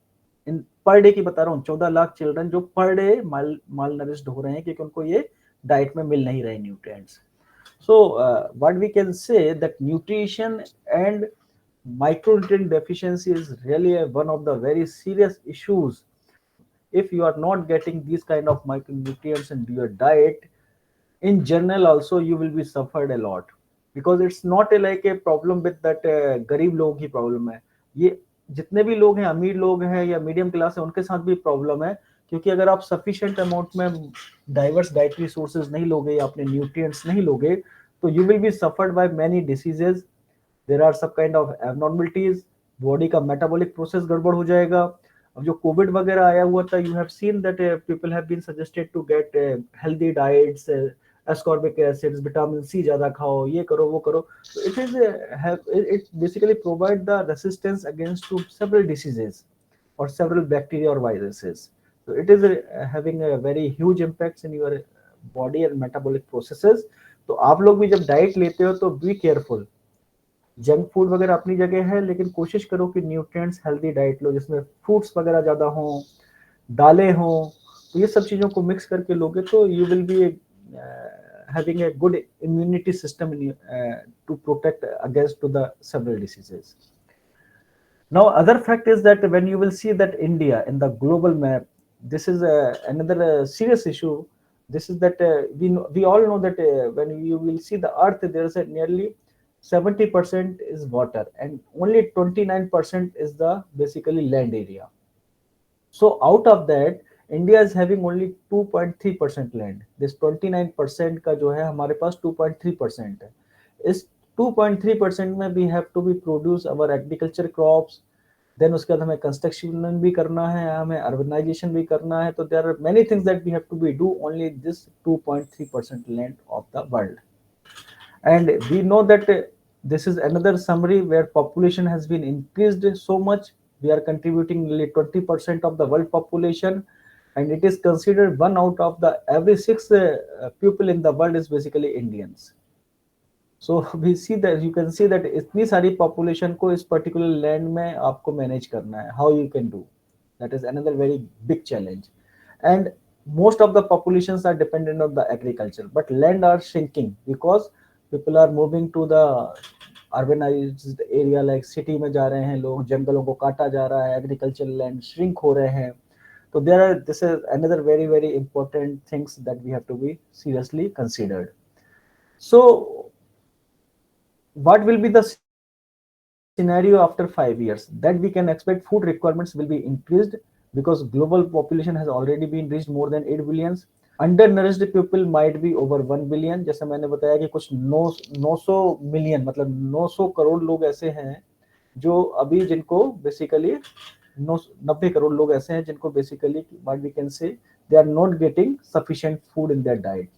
in per day की बता रहा हूँ। 14 लाख चिल्ड्रन जो पर डे माल नरिश्ड हो रहे हैं क्योंकि उनको ये डाइट में मिल नहीं रहे nutrients. So what we can say that nutrition and micronutrient deficiency is really one of the very serious issues. If you are not getting these kind of micronutrients into your diet, in general also you will be suffered a lot, because it's not like a problem with that गरीब लोगों की problem है। ये जितने भी लोग हैं, अमीर लोग हैं या मीडियम क्लास है, उनके साथ भी प्रॉब्लम है। क्योंकि अगर आप सफिशिएंट अमाउंट में डाइवर्स डाइटरी सोर्सेज नहीं लोगे या अपने न्यूट्रिएंट्स नहीं लोगे, तो you will be suffered by many diseases. There are सब काइंड ऑफ एबनॉर्मलिटीज, बॉडी का मेटाबॉलिक प्रोसेस गड़बड़ हो जाएगा, अब जो कोविड वगैरह आया हुआ था, you have seen that people have been suggested to get healthy diets, ascorbic acids, vitamin C ज्यादा खाओ, ये करो वो करो. So it is it basically provide the resistance against to several diseases or several bacteria or viruses. So it is having a very huge impacts in your body and metabolic processes. तो आप लोग भी जब diet लेते हो तो be careful. Junk food वगैरह अपनी जगह है, लेकिन कोशिश करो कि न्यूट्रिएंट्स हेल्दी डाइट लो, जिसमें फ्रूट्स वगैरह ज्यादा हों, दालें हों. तो ये सब चीजों को मिक्स करके लोगे तो you will B having a good immunity system in you, to protect against to the several diseases. Now, other fact is that when you will see that India in the global map, this is another serious issue. This is that we all know that when you will see the earth, there is a nearly 70% is water and only 29% is the basically land area. So out of that, India is having only 2.3% land. This 29% का जो है हमारे पास 2.3% है. इस 2.3% में we have to be produce our agriculture crops. Then उसके बाद हमें construction भी करना है, हमें urbanization भी करना है. तो there are many things that we have to be do only this 2.3% land of the world. And we know that this is another summary where population has been increased so much. We are contributing nearly 20% of the world population, and it is considered one out of the every six people in the world is basically Indians. So we see that you can see that इतनी सारी population को इस particular land में आपको manage करना है. How you can do? That is another very big challenge. And most of the populations are dependent on the agriculture, but land are shrinking because people are moving to the urbanized area, like city में जा रहे हैं लोग, जंगलों को काटा जा रहा है, agricultural land shrink हो रहे हैं. So there are, this is another very important things that we have to be seriously considered. So what will be the scenario after 5 years? That we can expect food requirements will be increased because global population has already been reached more than 8 billion. Undernourished people might be over 1 billion. जैसे मैंने बताया कि कुछ 900 million मतलब 900 करोड़ लोग ऐसे हैं जो अभी जिनको बेसिकली 90 करोड़ लोग ऐसे हैं जिनको basically what we can say they are not getting sufficient food in their diet.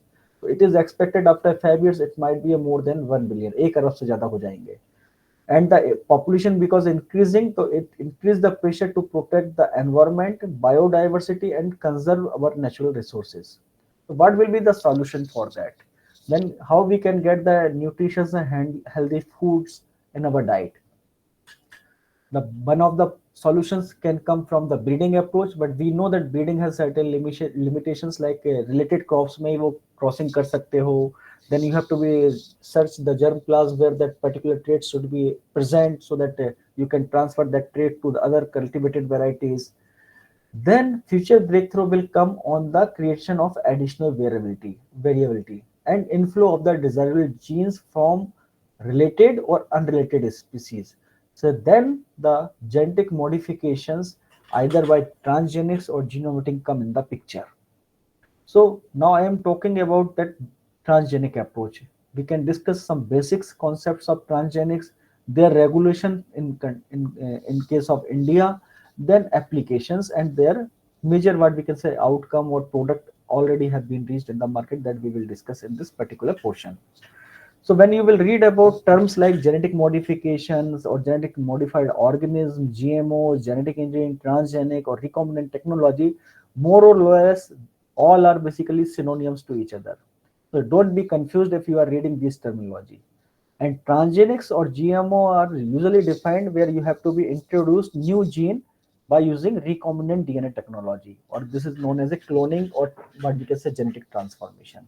So it is expected after 5 years it might be more than 1 billion. 1 अरब से ज्यादा हो जाएंगे. And the population because increasing, so it increase the pressure to protect the environment, biodiversity, and conserve our natural resources. So what will be the solution for that? Then how we can get the nutritious and healthy foods in our diet? The one of the solutions can come from the breeding approach, but we know that breeding has certain limitations, like related crops में वो crossing कर सकते हो. Then you have to be search the germ class where that particular trait should be present so that you can transfer that trait to the other cultivated varieties. Then future breakthrough will come on the creation of additional variability and inflow of the desirable genes from related or unrelated species. So then the genetic modifications either by transgenics or genome editing come in the picture. So now I am talking about that transgenic approach. We can discuss some basics concepts of transgenics, their regulation in case of India, then applications and their major what we can say outcome or product already have been reached in the market that we will discuss in this particular portion. So when you will read about terms like genetic modifications or genetic modified organism, GMO, genetic engineering, transgenic or recombinant technology, more or less all are basically synonyms to each other. So don't be confused if you are reading this terminology. And transgenics or GMO are usually defined where you have to be introduced new gene by using recombinant DNA technology, or this is known as a cloning or what we can say genetic transformation.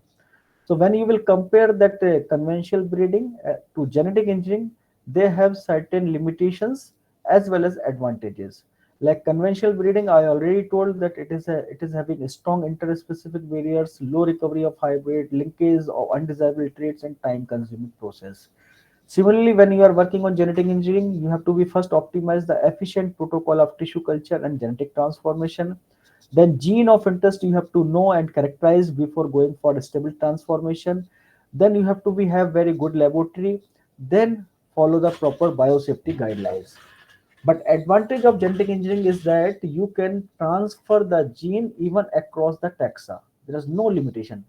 So when you will compare that conventional breeding to genetic engineering, they have certain limitations as well as advantages. Like conventional breeding, I already told that it is having a strong interspecific barriers, low recovery of hybrid, linkage of undesirable traits, and time-consuming process. Similarly, when you are working on genetic engineering, you have to be first optimize the efficient protocol of tissue culture and genetic transformation. Then gene of interest you have to know and characterize before going for a stable transformation. Then you have to be have very good laboratory. Then follow the proper biosafety guidelines. But advantage of genetic engineering is that you can transfer the gene even across the taxa. There is no limitation.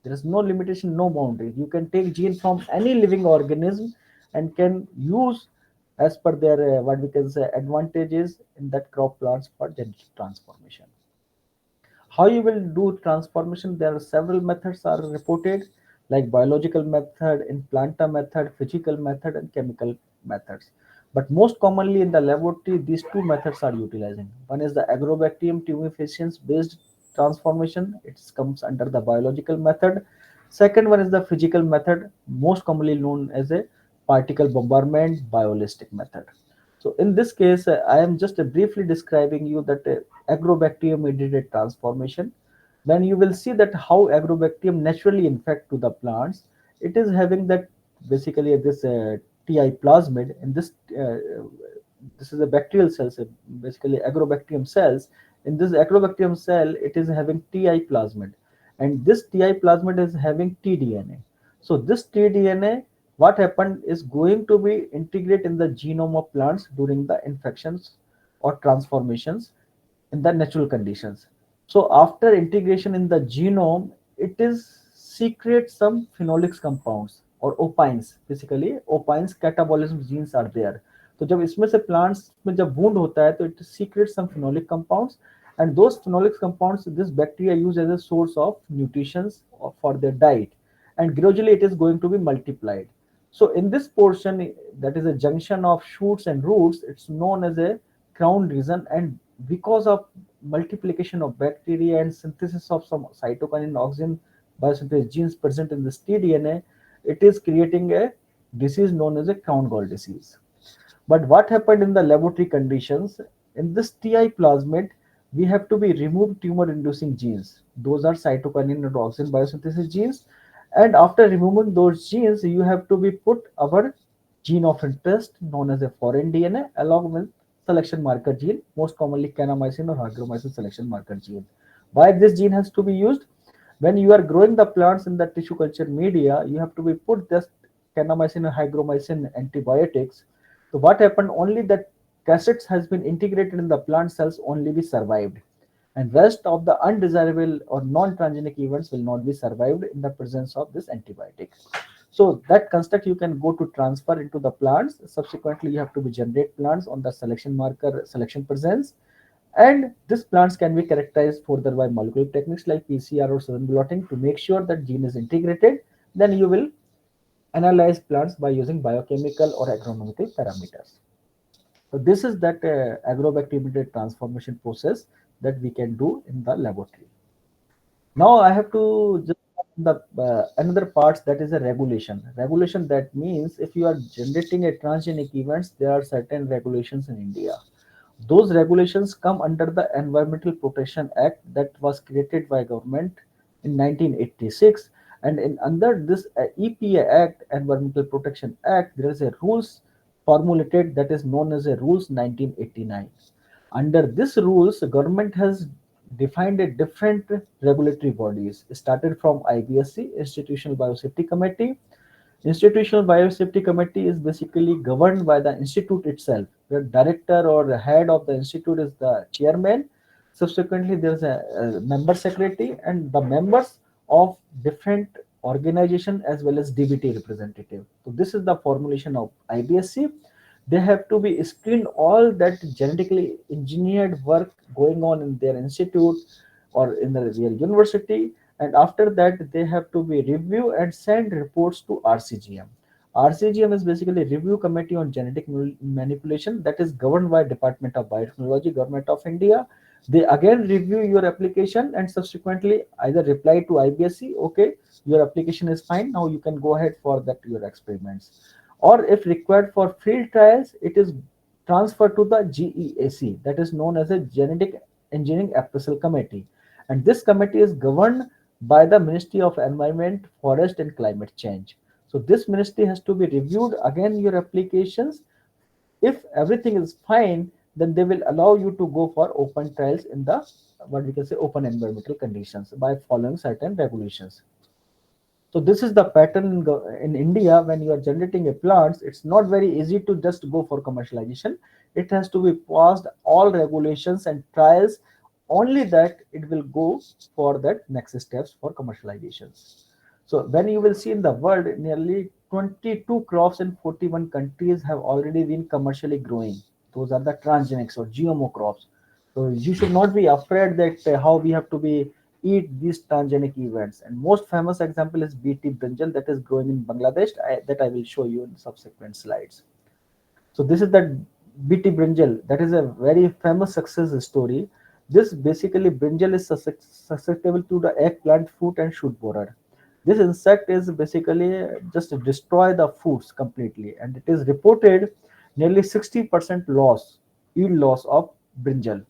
There is no limitation, no boundary. You can take gene from any living organism and can use as per their what we can say advantages in that crop plants for genetic transformation. How you will do transformation? There are several methods are reported, like biological method, implanter method, physical method, and chemical methods. But most commonly in the laboratory, these two methods are utilizing. One is the agrobacterium tumefaciens based transformation. It comes under the biological method. Second one is the physical method, most commonly known as a particle bombardment biolistic method. So in this case, I am just briefly describing you that agrobacterium mediated transformation. When you will see that how agrobacterium naturally infect to the plants, it is having that basically this Ti plasmid. In this is a bacterial cells, basically agrobacterium cells. In this agrobacterium cell, it is having Ti plasmid, and this Ti plasmid is having tDNA. So this tDNA, what happened is going to be integrated in the genome of plants during the infections or transformations in the natural conditions. So after integration in the genome, it is secrete some phenolics compounds or opines. Basically opines catabolism genes are there. तो जब इसमें से plants में जब wound होता है तो it secretes some phenolic compounds, and those phenolic compounds this bacteria use as a source of nutrition for their diet, and gradually it is going to be multiplied. So in this portion, that is a junction of shoots and roots, it's known as a crown region, and because of multiplication of bacteria and synthesis of some cytokinin oxygen biosynthesis genes present in this tDNA, it is creating a disease known as a crown gall disease. But what happened in the laboratory conditions? In this Ti plasmid, we have to be removed tumor-inducing genes. Those are cytokinin and oxygen biosynthesis genes. And after removing those genes, you have to be put our gene of interest known as a foreign DNA along with selection marker gene, most commonly kanamycin or hygromycin selection marker gene. Why this gene has to be used? When you are growing the plants in the tissue culture media, you have to be put this kanamycin or hygromycin antibiotics. So what happened? Only that cassettes has been integrated in the plant cells only be survived, and rest of the undesirable or non-transgenic events will not be survived in the presence of this antibiotic. So that construct you can go to transfer into the plants. Subsequently, you have to be generate plants on the selection marker selection presence, and these plants can be characterized further by molecular techniques like PCR or southern blotting to make sure that gene is integrated. Then you will analyze plants by using biochemical or agronomical parameters. So this is that agrobacterial transformation process that we can do in the laboratory. Now I have to just the another parts, that is a regulation. Regulation, that means if you are generating a transgenic events, there are certain regulations in India. Those regulations come under the Environmental Protection Act that was created by government in 1986, and in under this EPA Act, Environmental Protection Act, there is a rules formulated that is known as a Rules 1989. Under this rules, the government has defined a different regulatory bodies. It started from IBSC, Institutional Biosafety Committee. Institutional Biosafety Committee is basically governed by the institute itself. The director or the head of the institute is the chairman. Subsequently, there's a member secretary and the members of different organization as well as DBT representative. So this is the formulation of IBSC. They have to be screened all that genetically engineered work going on in their institute or in their university, and after that they have to be review and send reports to RCGM. RCGM is basically review committee on genetic manipulation that is governed by Department of Biotechnology, Government of India. They again review your application and subsequently either reply to IBSC, okay, your application is fine, now you can go ahead for that your experiments. Or if required for field trials, it is transferred to the GEAC, that is known as a Genetic Engineering Appraisal Committee, and this committee is governed by the Ministry of Environment, Forest and Climate Change. So this ministry has to be reviewed again your applications. If everything is fine, then they will allow you to go for open trials in the what we can say open environmental conditions by following certain regulations. So this is the pattern in India. When you are generating a plants, it's not very easy to just go for commercialization. It has to be passed all regulations and trials. Only that it will go for that next steps for commercializations. So when you will see in the world, nearly 22 crops in 41 countries have already been commercially growing. Those are the transgenics or GMO crops. So you should not be afraid that how we have to be eat these transgenic events. And most famous example is BT brinjal that is growing in Bangladesh, that I will show you in subsequent slides. So this is that BT brinjal. That is a very famous success story. This basically brinjal is susceptible to the eggplant fruit and shoot borer. This insect is basically just destroy the foods completely, and it is reported nearly 60% loss, yield loss of brinjal.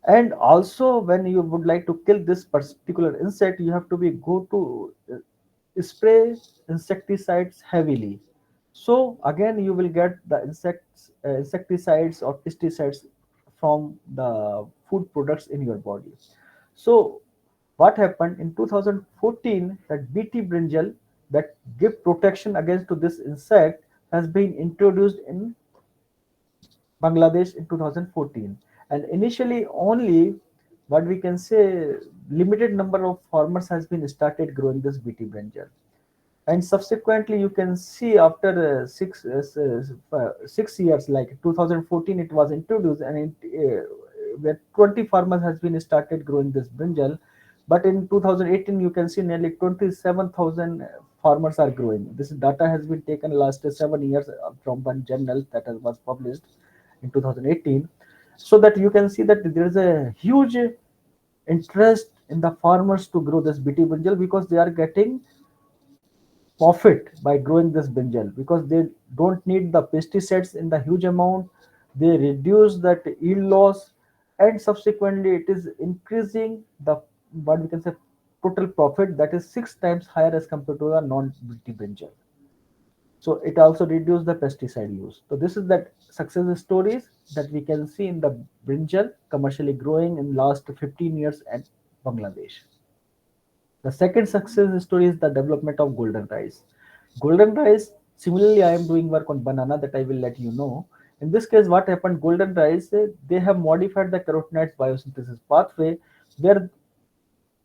And also when you would like to kill this particular insect, you have to be go to spray insecticides heavily. So again you will get the insecticides or pesticides from the food products in your body. So what happened in 2014, that BT brinjal that give protection against to this insect has been introduced in Bangladesh in 2014. And initially only what we can say limited number of farmers has been started growing this BT brinjal. And subsequently you can see after 6 years, like 2014 it was introduced, and where 20 farmers has been started growing this brinjal. But in 2018 you can see nearly 27,000 farmers are growing. This data has been taken last 7 years from one journal that was published in 2018. So that you can see that there is a huge interest in the farmers to grow this BT brinjal, because they are getting profit by growing this brinjal, because they don't need the pesticides in the huge amount. They reduce that yield loss, and subsequently it is increasing the what we can say total profit, that is 6 times higher as compared to a non-BT brinjal. So it also reduced the pesticide use. So this is that success stories that we can see in the brinjal commercially growing in last 15 years at Bangladesh. The second success story is the development of golden rice. Golden rice, similarly, I am doing work on banana that I will let you know. In this case, what happened, golden rice, they have modified the carotenoids biosynthesis pathway, where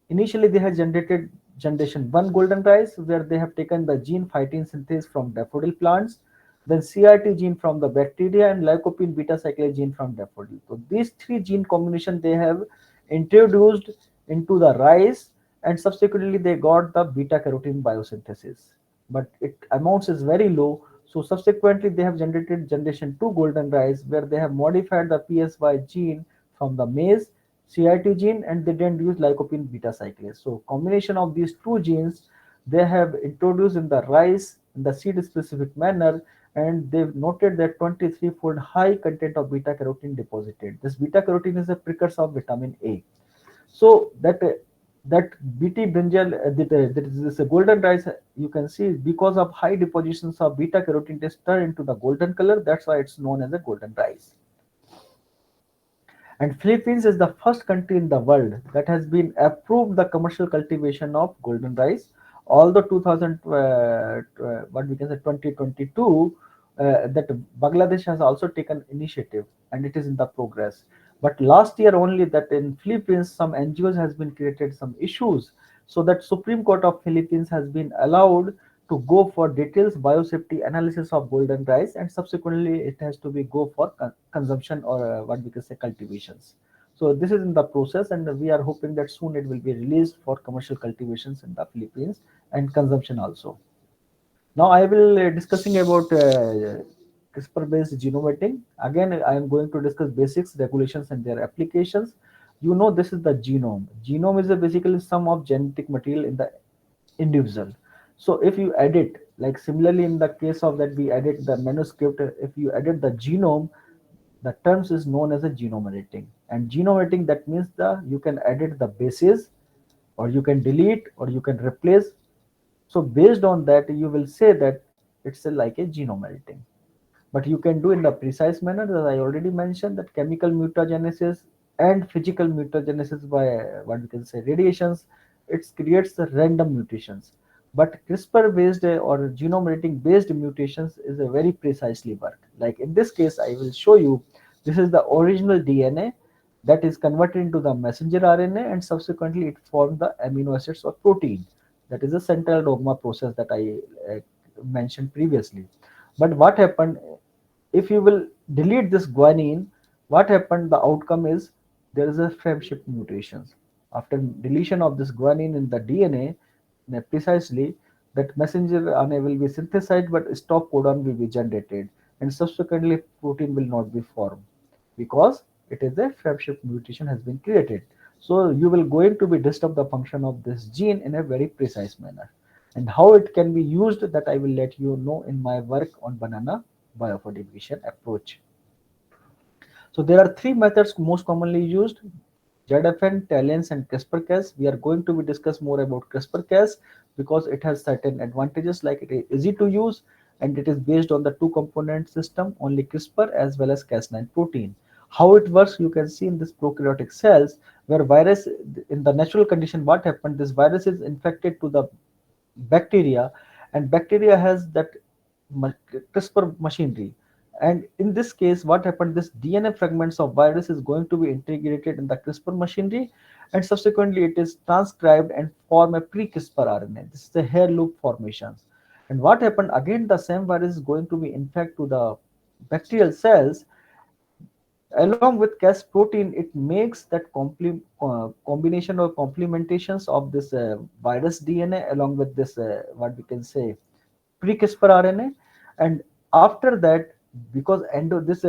initially they had generated generation 1 golden rice, where they have taken the gene phytin synthase from daffodil plants, then CRT gene from the bacteria, and lycopene beta cyclase gene from daffodil. So these three gene combination they have introduced into the rice, and subsequently they got the beta carotene biosynthesis. But it amounts is very low. So subsequently they have generated generation 2 golden rice, where they have modified the PSY gene from the maize CIT gene, and they didn't use lycopene beta cyclase. So combination of these two genes they have introduced in the rice in the seed specific manner, and they've noted that 23-fold high content of beta carotene deposited. This beta carotene is a precursor of vitamin A. So that BT brinjal, that is this golden rice, you can see because of high depositions of beta carotene, it is turned into the golden color. That's why it's known as a golden rice. And Philippines is the first country in the world that has been approved the commercial cultivation of golden rice. Although 2000, what we can say 2022, that Bangladesh has also taken initiative, and it is in the progress. But last year only, that in Philippines some NGOs has been created some issues, so that Supreme Court of Philippines has been allowed to go for details biosafety analysis of golden rice, and subsequently it has to be go for consumption, or what we can say cultivations. So this is in the process, and we are hoping that soon it will be released for commercial cultivations in the Philippines and consumption also. Now I will discussing about CRISPR-based genome editing. Again, I am going to discuss basics, regulations, and their applications. You know, this is the genome. Genome is a basically sum of genetic material in the individual. So if you edit, like similarly in the case of that we edit the manuscript, if you edit the genome, the terms is known as a genome editing. And genome editing, that means the you can edit the bases, or you can delete, or you can replace. So based on that, you will say that it's like a genome editing. But you can do in the precise manner, as I already mentioned, that chemical mutagenesis and physical mutagenesis by what we can say radiations, it creates the random mutations. But CRISPR based or genome editing based mutations is a very precisely work. Like in this case, I will show you, this is the original DNA that is converted into the messenger RNA, and subsequently it formed the amino acids or protein. That is the central dogma process that I mentioned previously. But what happened if you will delete this guanine? What happened? The outcome is there is a frame shift mutations. After deletion of this guanine in the DNA, precisely that messenger RNA will be synthesized, but stop codon will be generated, and subsequently protein will not be formed because it is a frame shift mutation has been created. So you will going to be disturb the function of this gene in a very precise manner. And how it can be used, that I will let you know in my work on banana biofortification approach. So there are three methods most commonly used: ZFN, TALENS, and CRISPR-Cas. We are going to be discuss more about CRISPR-Cas because it has certain advantages, like it is easy to use and it is based on the two component system, only CRISPR as well as Cas9 protein. How it works, you can see in this prokaryotic cells where virus in the natural condition, what happened, this virus is infected to the bacteria, and bacteria has that CRISPR machinery. And in this case, what happened, this DNA fragments of virus is going to be integrated in the CRISPR machinery, and subsequently it is transcribed and form a pre-CRISPR RNA. This is the hair loop formations. And what happened again, the same virus is going to be infect to the bacterial cells. Along with Cas protein, it makes that combination or complementations of this virus DNA along with this what we can say pre-CRISPR RNA. And after that, because this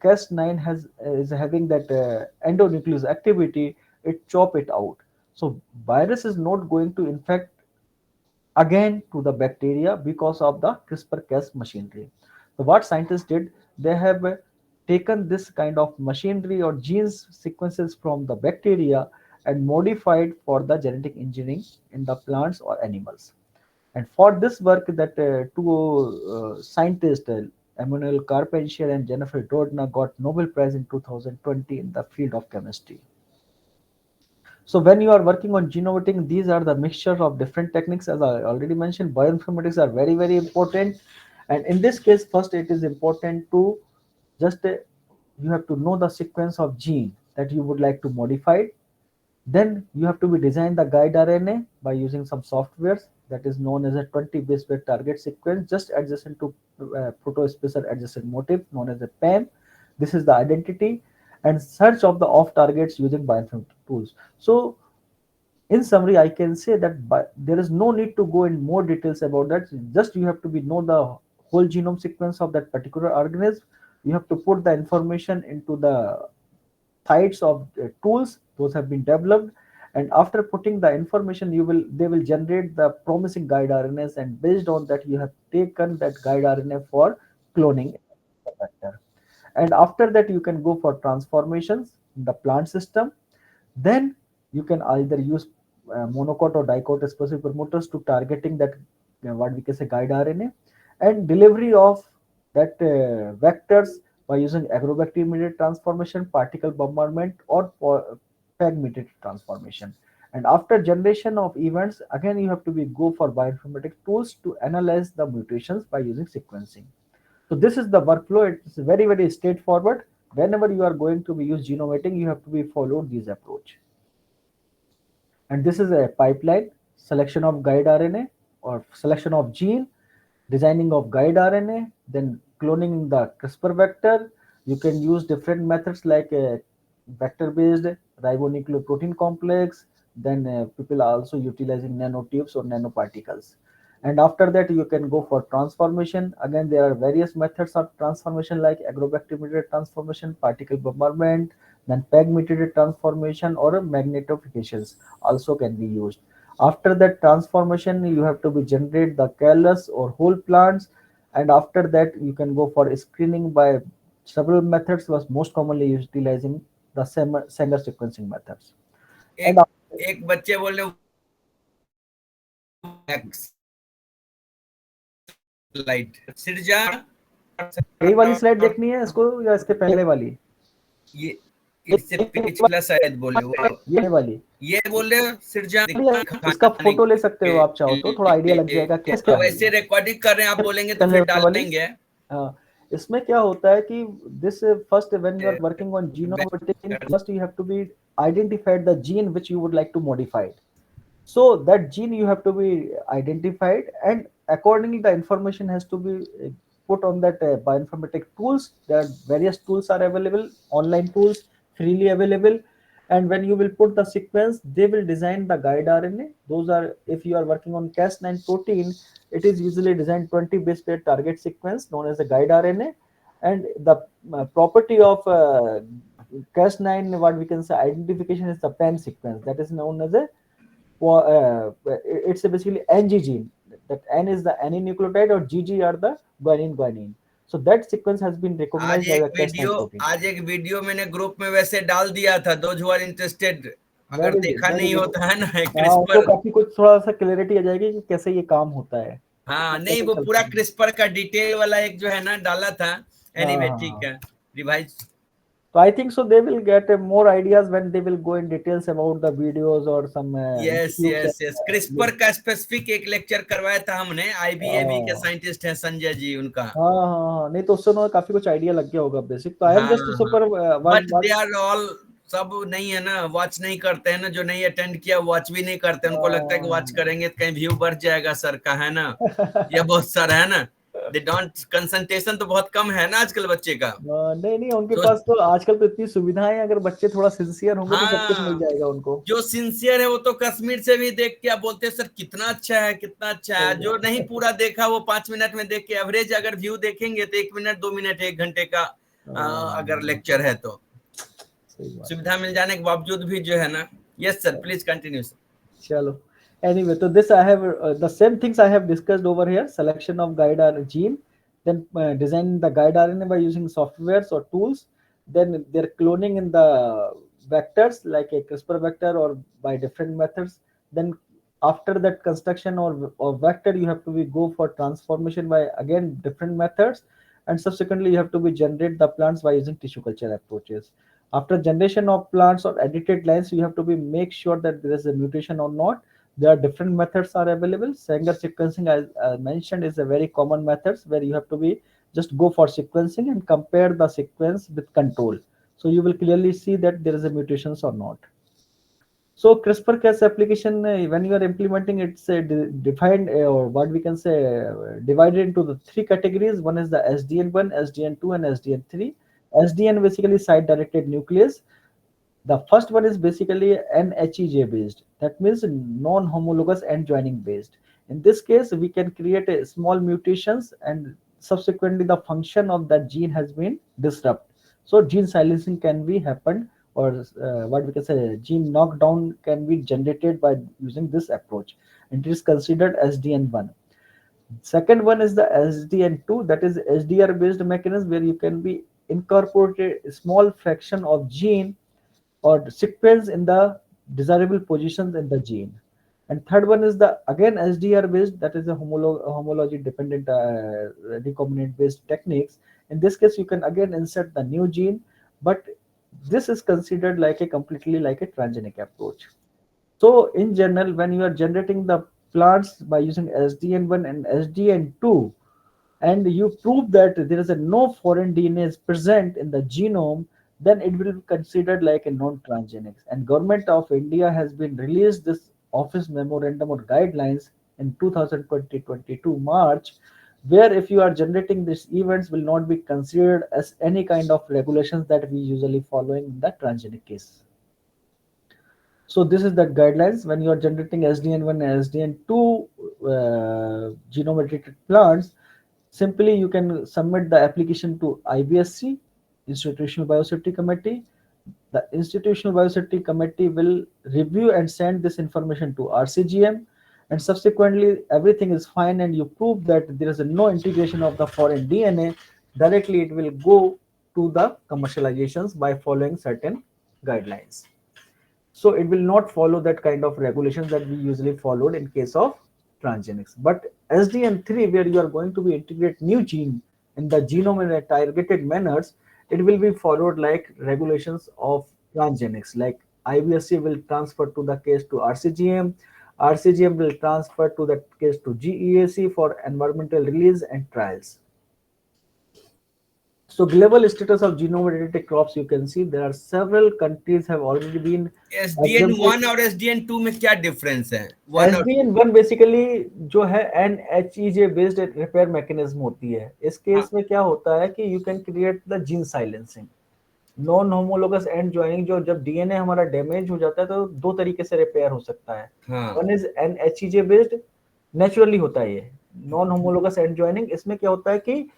Cas9 has is having that endonuclease activity, it chop it out. So virus is not going to infect again to the bacteria because of the CRISPR-Cas machinery. So what scientists did, they have taken this kind of machinery or genes sequences from the bacteria and modified for the genetic engineering in the plants or animals. And for this work, that two scientists, Emmanuel Carpentier and Jennifer Doudna, got Nobel Prize in 2020 in the field of chemistry. So when you are working on genome editing, these are the mixture of different techniques. As I already mentioned, bioinformatics are very, very important. And in this case, first it is important to just you have to know the sequence of gene that you would like to modify. Then you have to be design the guide RNA by using some softwares that is known as a 20 base pair target sequence just adjacent to proto-spacer adjacent motif known as a PAM. This is the identity, and search of the off targets using bioinformatics tools. So in summary, I can say that there is no need to go in more details about that. Just you have to be know the whole genome sequence of that particular organism. You have to put the information into the types of tools those have been developed, and after putting the information, you will they will generate the promising guide RNAs, and based on that you have taken that guide RNA for cloning vector. And after that you can go for transformations in the plant system. Then you can either use monocot or dicot specific promoters to targeting that what we can say guide RNA, and delivery of that vectors by using agrobacter mediated transformation, particle bombardment, or PEG mediated transformation. And after generation of events, again you have to be go for bioinformatic tools to analyze the mutations by using sequencing. So this is the workflow. It's very, very straightforward. Whenever you are going to be use genome editing, you have to be followed this approach. And this is a pipeline: selection of guide RNA or selection of gene, designing of guide RNA, then cloning the CRISPR vector. You can use different methods like a vector-based ribonucleoprotein complex. Then people are also utilizing nanotubes or nanoparticles. And after that, you can go for transformation. Again, there are various methods of transformation like agrobacter mediated transformation, particle bombardment, then PEG mediated transformation, or magnetifications also can be used. After that transformation, you have to be generate the callus or whole plants, and after that you can go for screening by several methods, was most commonly utilizing the Sanger sequencing methods. And एक एक बच्चे बोल रहे light सिरजा यही वाली slide देखनी है इसको या इसके पहले वाली? ये इससे पिछला शायद बोले वो, ये वाली, ये बोले सिरजा इसका खाने फोटो ले सकते हो आप चाहो तो, थोड़ा आइडिया लग के जाएगा लिए। क्या अब है ऐसे ये। रिकॉर्डिंग कर रहे हैं, आप बोलेंगे तो करने फिर वाली, डालेंगे। हाँ, इसमें क्या होता है कि this first when you are working on genome editing, first you have to be identified the gene which you would like to modify. So that gene you have to be identified, and accordingly the information has to be put on that bioinformatic tools. There are various tools are available, online tools freely available, and when you will put the sequence, they will design the guide RNA. Those are, if you are working on Cas9 protein, it is usually designed 20 base pair target sequence known as the guide RNA. And the property of Cas9, what we can say identification, is the pan sequence, that is known as a it's a basically NG gene. That N is the N-nucleotide or GG are the guanine. So that sequence has been आज recognized as एक a Cas9 video protein. आज एक video मैंने group में वैसे डाल दिया था, दोज हु आर इंटरेस्टेड, अगर वेरी गुड, देखा वेरी नहीं गुड। होता है ना, हाँ, उनको क्रिस्पर। काफी कुछ थोड़ा सा क्लैरिटी आ जाएगी कि कैसे ये काम होता है, हाँ नहीं, कैसे वो चलता पूरा है। क्रिस्पर का डिटेल वाला एक जो है ना डाला था। हाँ एनीवे ठीक हाँ। है, revise. So I think so they will get more ideas when they will go in details about the videos or some yes YouTube yes yes, CRISPR channel. का स्पेसिफिक एक लेक्चर करवाया था हमने, आईबीएबी के हाँ साइंटिस्ट हैं संजय जी उनका। हाँ हाँ, नहीं तो उससे उन्हें काफी कुछ आइडिया लग गया होगा बेसिक। तो आई एम हाँ जस्ट हाँ, super one but they one. Are all, सब नहीं है ना, वॉच नहीं करते हैं ना, जो नहीं अटेंड किया वॉच भी नहीं करते, उनको लगता है कि वॉच करेंगे तो कहीं व्यू बढ़ जाएगा सर का, है ना, या बहुत सारा है ना। दे डोंट, कंसंट्रेशन तो बहुत कम है ना आजकल बच्चे का। नहीं नहीं, उनके तो पास तो आजकल तो इतनी सुविधाएं हैं, अगर बच्चे थोड़ा सिंसियर होंगे तो सब कुछ मिल हाँ, जाएगा उनको। जो सिंसियर है वो तो कश्मीर से भी देख के आप बोलते हैं सर कितना अच्छा है, कितना अच्छा सही है। जो नहीं बात पूरा देखा वो 5 मिनट में देख के, एवरेज अगर व्यू देखेंगे तो 1 मिनट 2 मिनट 1 घंटे का अगर हाँ, लेक्चर है तो सही बात है। सुविधा मिल जाने के बावजूद भी जो है ना। Yes sir, please continue sir. चलो, anyway, so this I have the same things I have discussed over here: selection of guide R gene, then designing the guide RNA by using softwares or tools, then their cloning in the vectors like a CRISPR vector or by different methods. Then after that construction or vector, you have to be go for transformation by again different methods, and subsequently you have to be generate the plants by using tissue culture approaches. After generation of plants or edited lines, you have to be make sure that there is a mutation or not. There are different methods are available. Sanger sequencing, as I mentioned, is a very common methods where you have to be just go for sequencing and compare the sequence with control. So you will clearly see that there is a mutations or not. So CRISPR-Cas application, when you are implementing, it's defined or what we can say divided into the three categories. One is the SDN1, SDN2, and SDN3. SDN basically site-directed nuclease. The first one is basically NHEJ based. That means non-homologous end joining based. In this case, we can create a small mutations and subsequently the function of that gene has been disrupted. So gene silencing can be happened, or what we can say gene knockdown can be generated by using this approach. And it is considered SDN1. Second one is the SDN2, that is SDR based mechanism where you can be incorporate a small fraction of gene or sequence in the desirable positions in the gene. And third one is the again SDR based, that is a homology dependent recombinant based techniques. In this case, you can again insert the new gene, but this is considered like a completely like a transgenic approach. So in general, when you are generating the plants by using SDN1 and SDN2, and you prove that there is a no foreign DNA is present in the genome, then it will be considered like a non-transgenics. And Government of India has been released this office memorandum or guidelines in 2022 March, where if you are generating these events will not be considered as any kind of regulations that we usually following in the transgenic case. So this is the guidelines when you are generating SDN1 and SDN2 genome edited plants. Simply, you can submit the application to IBSC, Institutional Biosafety Committee. The Institutional Biosafety Committee will review and send this information to RCGM, and subsequently everything is fine and you prove that there is no integration of the foreign DNA, directly it will go to the commercializations by following certain guidelines. So it will not follow that kind of regulations that we usually followed in case of transgenics. But SDN3, where you are going to be integrate new gene in the genome in a targeted manners, it will be followed like regulations of transgenics. Like IBSC will transfer to the case to RCGM, RCGM will transfer to the case to GEAC for environmental release and trials. So global status of genome edited crops, you can see there are several countries have already been SDN exempted. 1 और SDN 2 में क्या difference है? One और SDN 1 basically जो है NHEJ based repair mechanism होती है. इस हाँ, केस में क्या होता है कि you can create the gene silencing. Non homologous and joining, जो जब डीएनए हमारा डैमेज हो जाता है तो दो तरीके से रिपेयर हो सकता है. हाँ, one is NHEJ based, naturally होता है ये. नॉन होमोलोगस एंड ज्वाइनिंग, इसमें क्या होता है कि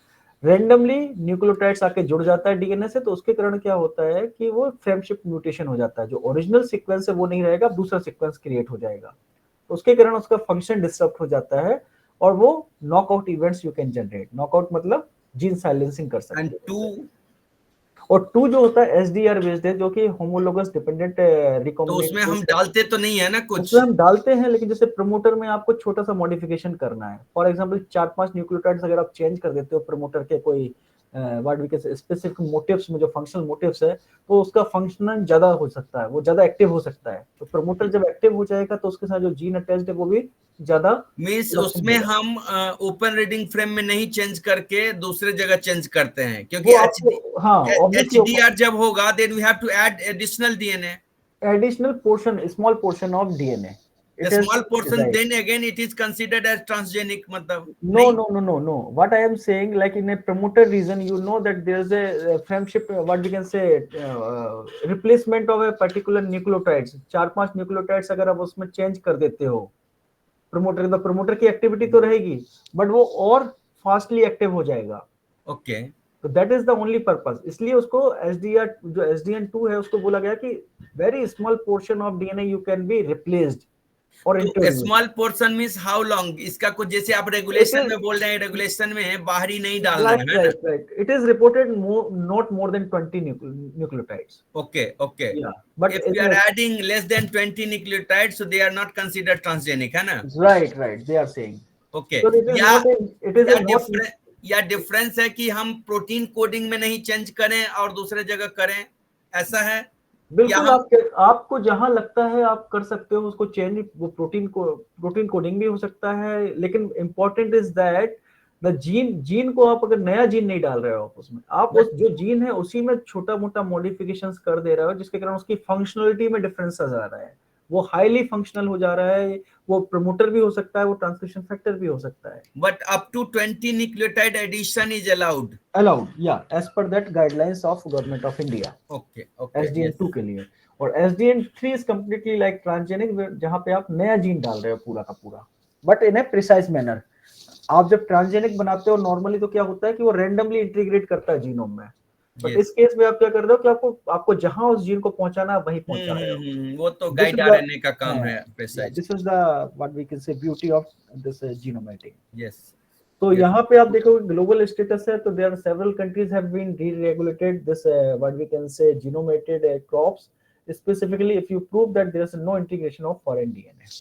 रेंडमली न्यूक्लियोटाइड्स आके जुड़ जाता है डीएनए से, तो उसके कारण क्या होता है कि वो फ्रेमशिफ्ट म्यूटेशन हो जाता है. जो ओरिजिनल सीक्वेंस है वो नहीं रहेगा, दूसरा सीक्वेंस क्रिएट हो जाएगा. तो उसके कारण उसका फंक्शन डिस्टर्ब हो जाता है और वो knockout events you can generate. Knockout मतलब जीन साइलेंसिंग कर एंड सकते 2 हो. और टू जो होता है SDR बेस्ड है, जो कि होमोलोगस डिपेंडेंट तो उसमें हम रिकॉम्बिनेट. डालते तो नहीं है ना कुछ? उसमें हम डालते हैं, लेकिन जैसे प्रमोटर में आपको छोटा सा मॉडिफिकेशन करना है. फॉर एग्जांपल 4-5 न्यूक्लियोटाइड्स अगर आप चेंज कर देते हो प्रमोटर के कोई what we can say specific motives में, जो फंक्शनल मोटिव्स है, तो उसका फंक्शन ज्यादा हो सकता है, वो ज्यादा एक्टिव हो सकता है. तो प्रमोटर जब एक्टिव हो जाएगा तो उसके साथ जो जीन अटैच्ड है वो भी ज्यादा मीन्स प्रोडक्शन उसमें देगा. हम ओपन रीडिंग फ्रेम में नहीं चेंज करके दूसरे जगह चेंज करते हैं, क्योंकि वो आपको, हाँ, ऑब्वियसली HDR जब होगा then we have to add additional DNA. Additional portion, small portion of DNA. The it is small portion, right. then again it is considered as transgenic, मतलब No, नहीं. no, no, no, no. What I am saying, like in a promoter region, you know that there's a frameship, what we can say, replacement of a particular nucleotides. 4-5 nucleotides अगर आप उसमें change कर देते हो promoter, तो promoter की activity तो रहेगी, बट वो और फास्टली एक्टिव हो जाएगा. ओके. तो that is the only purpose. इसलिए उसको एसडीआर, जो SDN2 है, उसको बोला गया कि very small portion of DNA you can be replaced और तो introduced. Small portion means how long? इसका कुछ जैसे आप इट रेगुलेशन इज में बोल रहे हैं, रेगुलेशन में बाहरी नहीं डालना right, है ना? right, right. It is reported not more than 20 nucleotides. Okay, okay. Yeah, but If you are adding less than 20 nucleotides, so they are not considered transgenic, है ना? right, right. They are saying. Okay. So it is या not a, it is या a not. Difference, या difference है कि हम protein coding में नहीं चेंज करें और दूसरे जगह करें, ऐसा है? या बिल्कुल, हम आपको जहां लगता है आप कर सकते हो उसको चेंज. वो प्रोटीन कोडिंग भी हो सकता है, लेकिन important is that the gene को आप अगर नया जीन नहीं डाल रहे हो आप उसमें, आप बट उस जो जीन है उसी में छोटा मोटा मॉडिफिकेशंस कर दे रहे हो, जिसके कारण उसकी फंक्शनलिटी में डिफरेंस आ रहा है. वो हाईली फंक्शनल हो जा रहा है. वो प्रमोटर भी हो सकता है, वो ट्रांसक्रिप्शन फैक्टर भी हो सकता है. But up to 20 nucleotide addition is allowed. Allowed, या as per that guidelines of government of India okay, okay. SDN2 yes. के लिए. और SDN3 is completely like transgenic, जहां पे आप नया जीन डाल रहे हो पूरा का पूरा, but in A precise manner. आप जब ट्रांसजेनिक बनाते हो नॉर्मली तो क्या होता है कि वो रेंडमली इंटीग्रेट करता है जीनोम में. But yes. इस केस में आप क्या कर रहे हो कि आपको आपको जहां उस जीन को पहुंचाना है वहीं पहुंचा रहे हो. वो तो this guide is the, RNA का काम है, precise. This is the what we can say beauty of this genome editing. Yes. तो यस. यहाँ पे आप देखोगे ग्लोबल स्टेटस है, तो there are several countries have been deregulated this what we can say genomated crops, specifically if you prove that there is no integration of foreign DNA.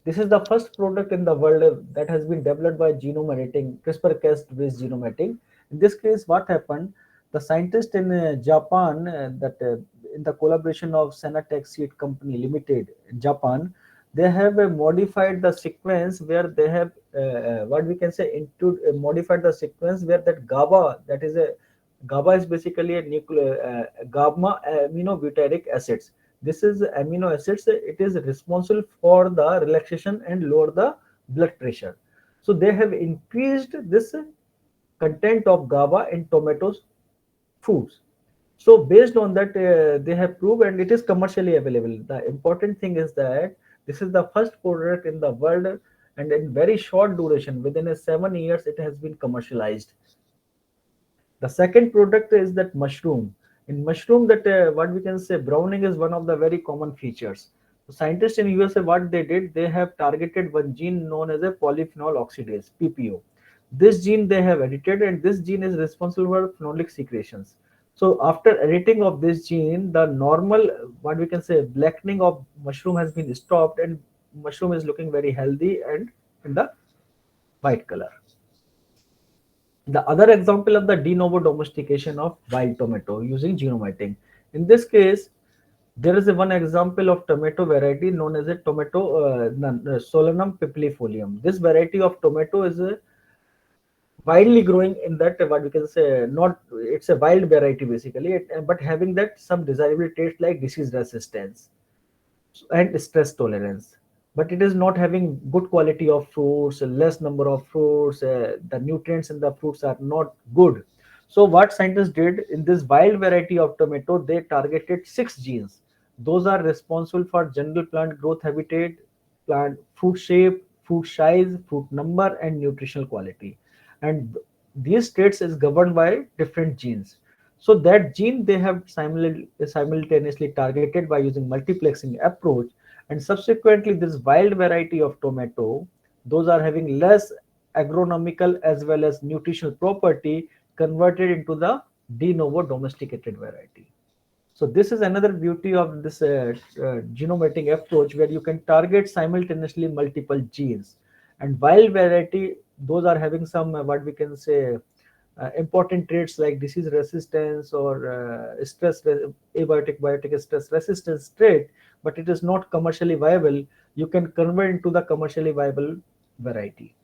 This is the first product in the world that has been developed by genome editing, CRISPR-Cas based genome editing. In this case, what happened, the scientists in Japan, that in the collaboration of Senatech Seed Company Limited in Japan, they have modified the sequence where they have what we can say into modified the sequence where that GABA, that is a GABA is basically a nuclear gamma aminobutyric acids. This is amino acids. It is responsible for the relaxation and lower the blood pressure. So they have increased this content of GABA in tomatoes foods. So based on that, they have proved, and it is commercially available. The important thing is that this is the first product in the world, and in very short duration, within a 7 years, it has been commercialized. The second product is that mushroom. In mushroom, that what we can say, browning is one of the very common features. So scientists in USA, what they did, they have targeted one gene known as a polyphenol oxidase. This gene they have edited, and this gene is responsible for phenolic secretions. So after editing of this gene, the normal what we can say blackening of mushroom has been stopped, and mushroom is looking very healthy and in the white color. The other example of the de novo domestication of wild tomato using genome editing. In this case, there is a one example of tomato variety known as a tomato Solanum pipilifolium. This variety of tomato is widely growing in that what we can say not it's a wild variety basically, but having that some desirable traits like disease resistance and stress tolerance, but it is not having good quality of fruits, less number of fruits, the nutrients in the fruits are not good. So what scientists did in this wild variety of tomato, they targeted 6 genes. Those are responsible for general plant growth habitat, plant fruit shape, fruit size, fruit number, and nutritional quality. And these traits is governed by different genes. So that gene they have simultaneously targeted by using multiplexing approach, and subsequently this wild variety of tomato, those are having less agronomical as well as nutritional property, converted into the de novo domesticated variety. So this is another beauty of this genome editing approach, where you can target simultaneously multiple genes. And wild variety, those are having some what we can say important traits like disease resistance or abiotic biotic stress resistance trait, but it is not commercially viable. You can convert into the commercially viable variety.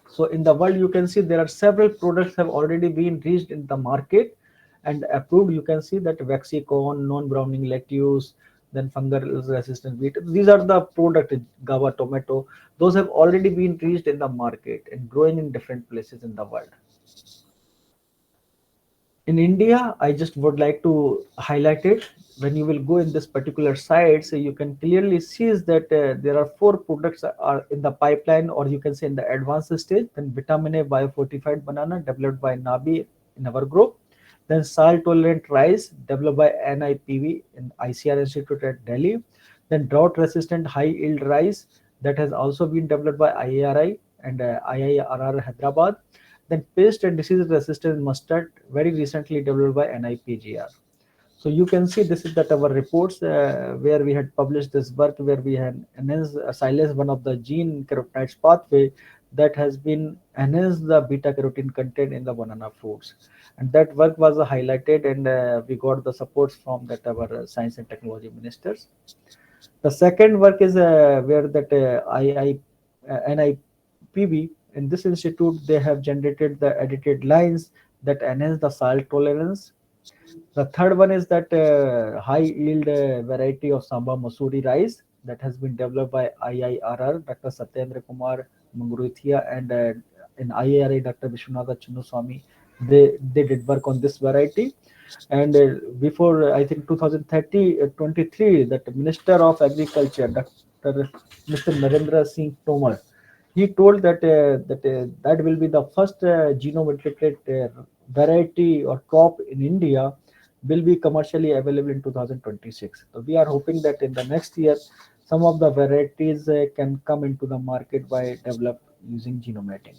So in the world, you can see there are several products have already been reached in the market and approved. You can see that Vexicon, non-browning lettuce, then fungal resistant wheat. These are the product Gava tomato. Those have already been reached in the market and growing in different places in the world. In India, I just would like to highlight it. When you will go in this particular site, so you can clearly see is that there are 4 products are in the pipeline, or you can say in the advanced stage. Then vitamin A biofortified banana developed by NABI in our group. Then salt tolerant rice developed by NIPV in ICR Institute at Delhi. Then drought resistant high yield rice that has also been developed by IARI and IIRR Hyderabad. Then pest and disease resistant mustard very recently developed by NIPGR. So you can see this is that our reports where we had published this work where we had enhanced silenced one of the gene carotenoids pathway that has been enhanced the beta carotene content in the banana fruits, and that work was highlighted, and we got the supports from that our science and technology ministers. The second work is where that NIPB in this institute they have generated the edited lines that enhance the salt tolerance. The third one is that high yield variety of Samba Masuri rice that has been developed by IIRR, Dr. Satyendra Kumar Manguruthia, and in IARA, Dr. Vishwanath Chinnuswamy. They did work on this variety. And before, I think 2030, 23, that Minister of Agriculture, Dr. Mr. Narendra Singh Tomar, he told that that will be the first genome edited variety or crop in India will be commercially available in 2026. So we are hoping that in the next year, some of the varieties can come into the market by developed using genome editing.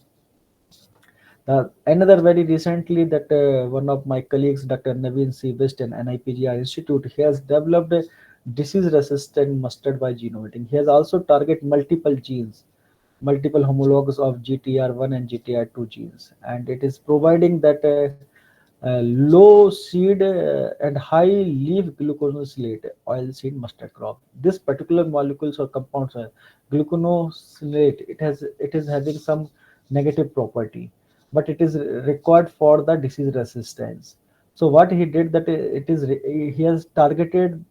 Another very recently that one of my colleagues, Dr. Naveen C. West and NIPGR Institute, he has developed a disease-resistant mustard by genome editing. He has also target multiple genes, multiple homologs of GTR1 and GTR2 genes, and it is providing that low seed and high leaf glucosinolate oil seed mustard crop. This particular molecules or compounds glucosinolate, it is having some negative property, but it is required for the disease resistance. So what he did that he has targeted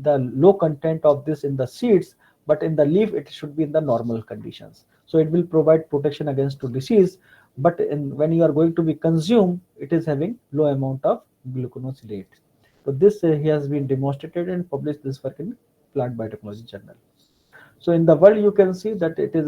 the low content of this in the seeds, but in the leaf it should be in the normal conditions. So it will provide protection against to disease, but when you are going to be consumed, it is having low amount of glucosinolate. So this he has been demonstrated and published this work in Plant Biotechnology Journal. So in the world, you can see that it is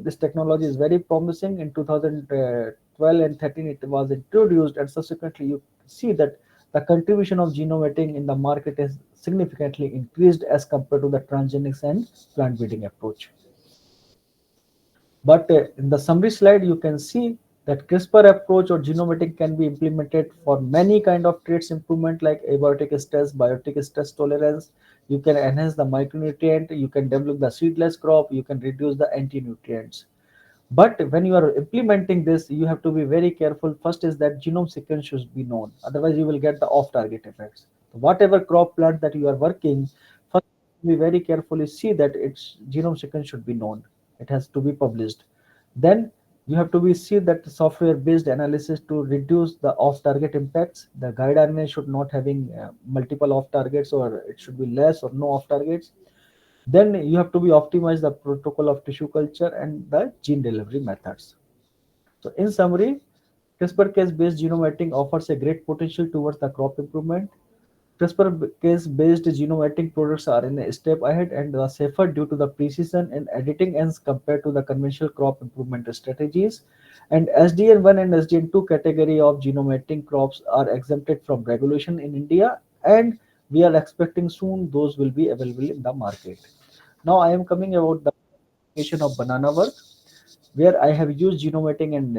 this technology is very promising. In 2012 and 13, it was introduced, and subsequently you see that the contribution of genome editing in the market is significantly increased as compared to the transgenics and plant breeding approach. But in the summary slide, you can see that CRISPR approach or genome editing can be implemented for many kind of traits improvement like abiotic stress, biotic stress tolerance. You can enhance the micronutrient, you can develop the seedless crop, you can reduce the anti-nutrients. But when you are implementing this, you have to be very careful. First is that genome sequence should be known. Otherwise, you will get the off-target effects. Whatever crop plant that you are working, first be very carefully see that its genome sequence should be known. It has to be published. Then you have to be see that the software-based analysis to reduce the off-target impacts. The guide RNA should not having multiple off-targets, or it should be less or no off-targets. Then you have to be optimize the protocol of tissue culture and the gene delivery methods. So in summary, CRISPR-Cas based genome editing offers a great potential towards the crop improvement. CRISPR-Cas based genome editing products are in a step ahead and are safer due to the precision in editing as compared to the conventional crop improvement strategies. And SDN1 and SDN2 category of genome editing crops are exempted from regulation in India, and we are expecting soon those will be available in the market. Now I am coming about the application of banana work, where I have used genomating and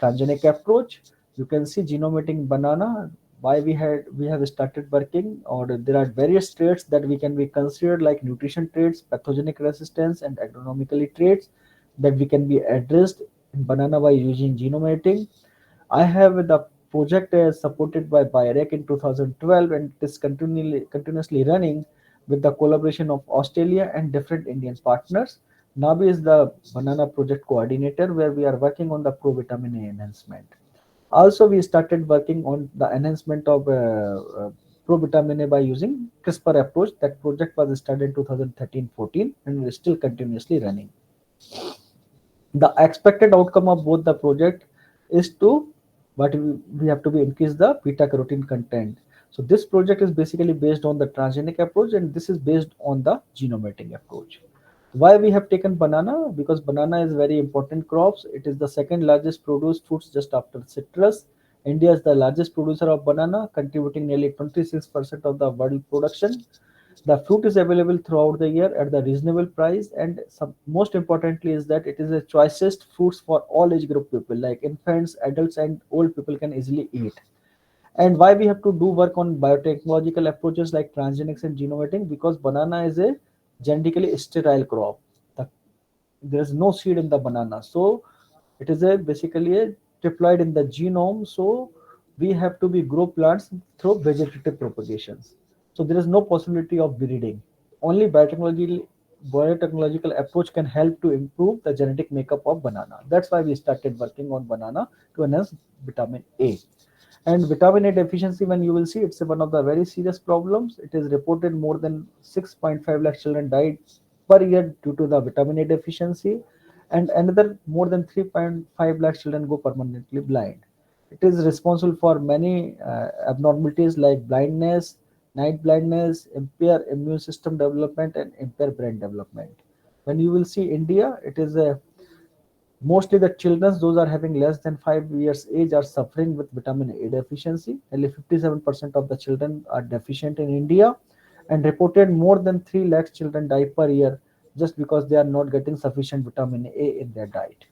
transgenic approach. You can see genomating banana. Why we have started working, or there are various traits that we can be considered like nutrition traits, pathogenic resistance, and agronomically traits that we can be addressed in banana by using genomating. I have the project supported by BIREC in 2012, and it is continuously running with the collaboration of Australia and different Indian partners. Nabi is the banana project coordinator, where we are working on the provitamin A enhancement. Also, we started working on the enhancement of provitamin A by using CRISPR approach. That project was started in 2013-14 and is still continuously running. The expected outcome of both the project is to what we have to be increase the beta carotene content. So this project is basically based on the transgenic approach, and this is based on the genomating approach. Why we have taken banana? Because banana is very important crops. It is the second largest produced fruits just after citrus. India is the largest producer of banana, contributing nearly 26% of the world production. The fruit is available throughout the year at the reasonable price, and most importantly is that it is a choicest fruits for all age group people, like infants, adults, and old people can easily eat. And why we have to do work on biotechnological approaches like transgenics and genomating? Because banana is a genetically sterile crop. The, there is no seed in the banana, so it is a basically a deployed in the genome. So we have to be grow plants through vegetative propagations. So there is no possibility of breeding. Only biotechnological approach can help to improve the genetic makeup of banana. That's why we started working on banana to enhance vitamin A. And vitamin A deficiency, when you will see, it's one of the very serious problems. It is reported more than 6.5 lakh children died per year due to the vitamin A deficiency, and another more than 3.5 lakh children go permanently blind. It is responsible for many abnormalities like blindness, night blindness, impair immune system development, and impair brain development. When you will see India, it is a mostly the children, those are having less than 5 years age, are suffering with vitamin A deficiency. Nearly 57% of the children are deficient in India, and reported more than 3 lakhs children die per year just because they are not getting sufficient vitamin A in their diet.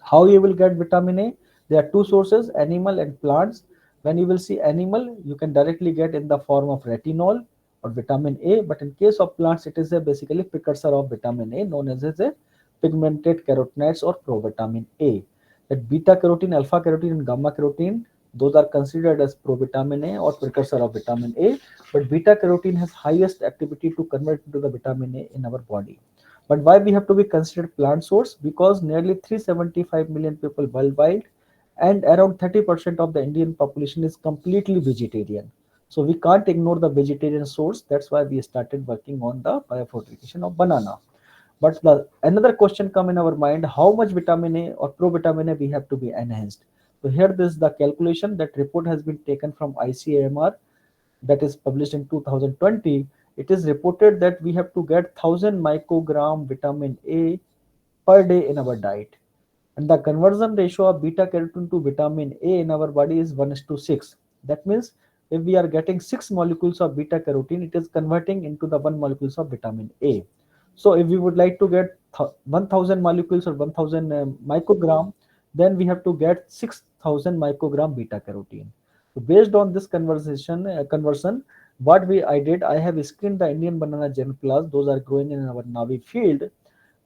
How you will get vitamin A? There are two sources, animal and plants. When you will see animal, you can directly get in the form of retinol or vitamin A, but in case of plants, it is a basically precursor of vitamin A known as a pigmented carotenoids or provitamin A. That beta carotene, alpha carotene, and gamma carotene, those are considered as provitamin A or precursor of vitamin A, but beta carotene has highest activity to convert into the vitamin A in our body. But why we have to be considered plant source? Because nearly 375 million people worldwide and around 30% of the Indian population is completely vegetarian. So we can't ignore the vegetarian source. That's why we started working on the biofortification of banana. But the another question come in our mind: how much vitamin A or provitamin A we have to be enhanced? So here this is the calculation. That report has been taken from ICAMR, that is published in 2020. It is reported that we have to get 1000 microgram vitamin A per day in our diet. And the conversion ratio of beta carotene to vitamin A in our body is 1:6. That means if we are getting 6 molecules of beta carotene, it is converting into the 1 molecules of vitamin A. So if we would like to get 1000 molecules or 1000 microgram, then we have to get 6000 microgram beta carotene. So based on this conversion, what I did, I have screened the Indian banana germ class. Those are growing in our Navi field.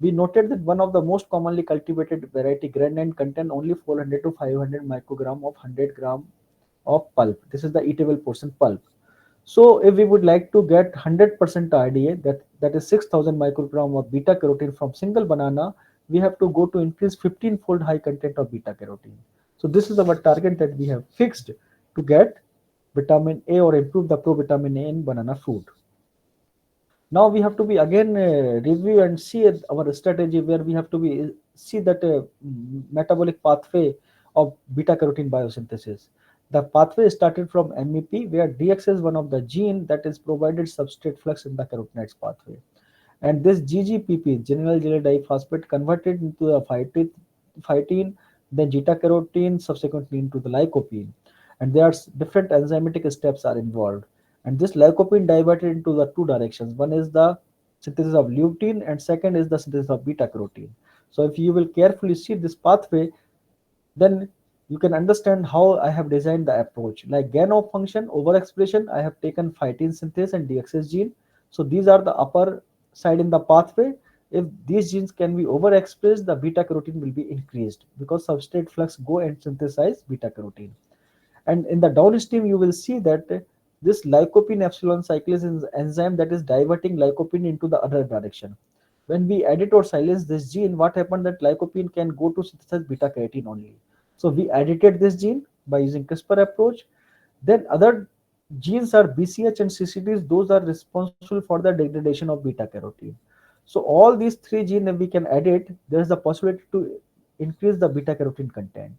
We noted that one of the most commonly cultivated variety Grand contain only 400 to 500 microgram of 100 gram of pulp. This is the eatable portion pulp. So if we would like to get 100% RDA, that is 6000 microgram of beta carotene from single banana, we have to go to increase 15-fold high content of beta carotene. So this is our target that we have fixed to get vitamin A or improve the provitamin A in banana fruit. Now we have to be again review and see our strategy where we have to be see that metabolic pathway of beta carotene biosynthesis. The pathway started from MEP where DX is one of the gene that is provided substrate flux in the carotenoids pathway, and this GGPP, general glycerol diphosphate, converted into the phytine, then zeta carotene, subsequently into the lycopene, and there are different enzymatic steps are involved. And this lycopene diverted into the two directions. One is the synthesis of lutein, and second is the synthesis of beta carotene. So if you will carefully see this pathway, then you can understand how I have designed the approach. Like gain of function, overexpression, I have taken phytine synthase and DXS gene. So these are the upper side in the pathway. If these genes can be overexpressed, the beta carotene will be increased because substrate flux go and synthesize beta carotene. And in the downstream, you will see that this lycopene epsilon cyclase is an enzyme that is diverting lycopene into the other direction. When we edit or silence this gene, what happened that lycopene can go to synthesize beta carotene only. So we edited this gene by using CRISPR approach. Then other genes are BCH and CCDs; those are responsible for the degradation of beta carotene. So all these three genes we can edit. There is the possibility to increase the beta carotene content.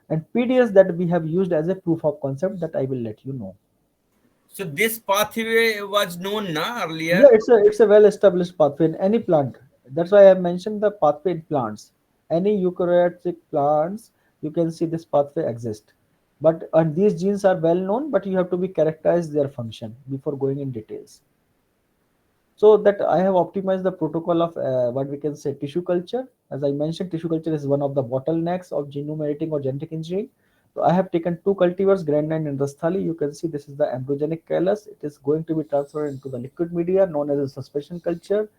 And PDS that we have used as a proof of concept that I will let you know. So this pathway was known na Yeah, earlier. it's a well established pathway in any plant. That's why I mentioned the pathway in plants. Any eukaryotic plants, you can see this pathway exist. But and these genes are well known, but you have to be characterize their function before going in details. So that I have optimized the protocol of what we can say tissue culture. As I mentioned, tissue culture is one of the bottlenecks of genome editing or genetic engineering. So I have taken two cultivars, Grandine and Rastali. You can see this is the embryogenic callus. It is going to be transferred into the liquid media known as a suspension culture.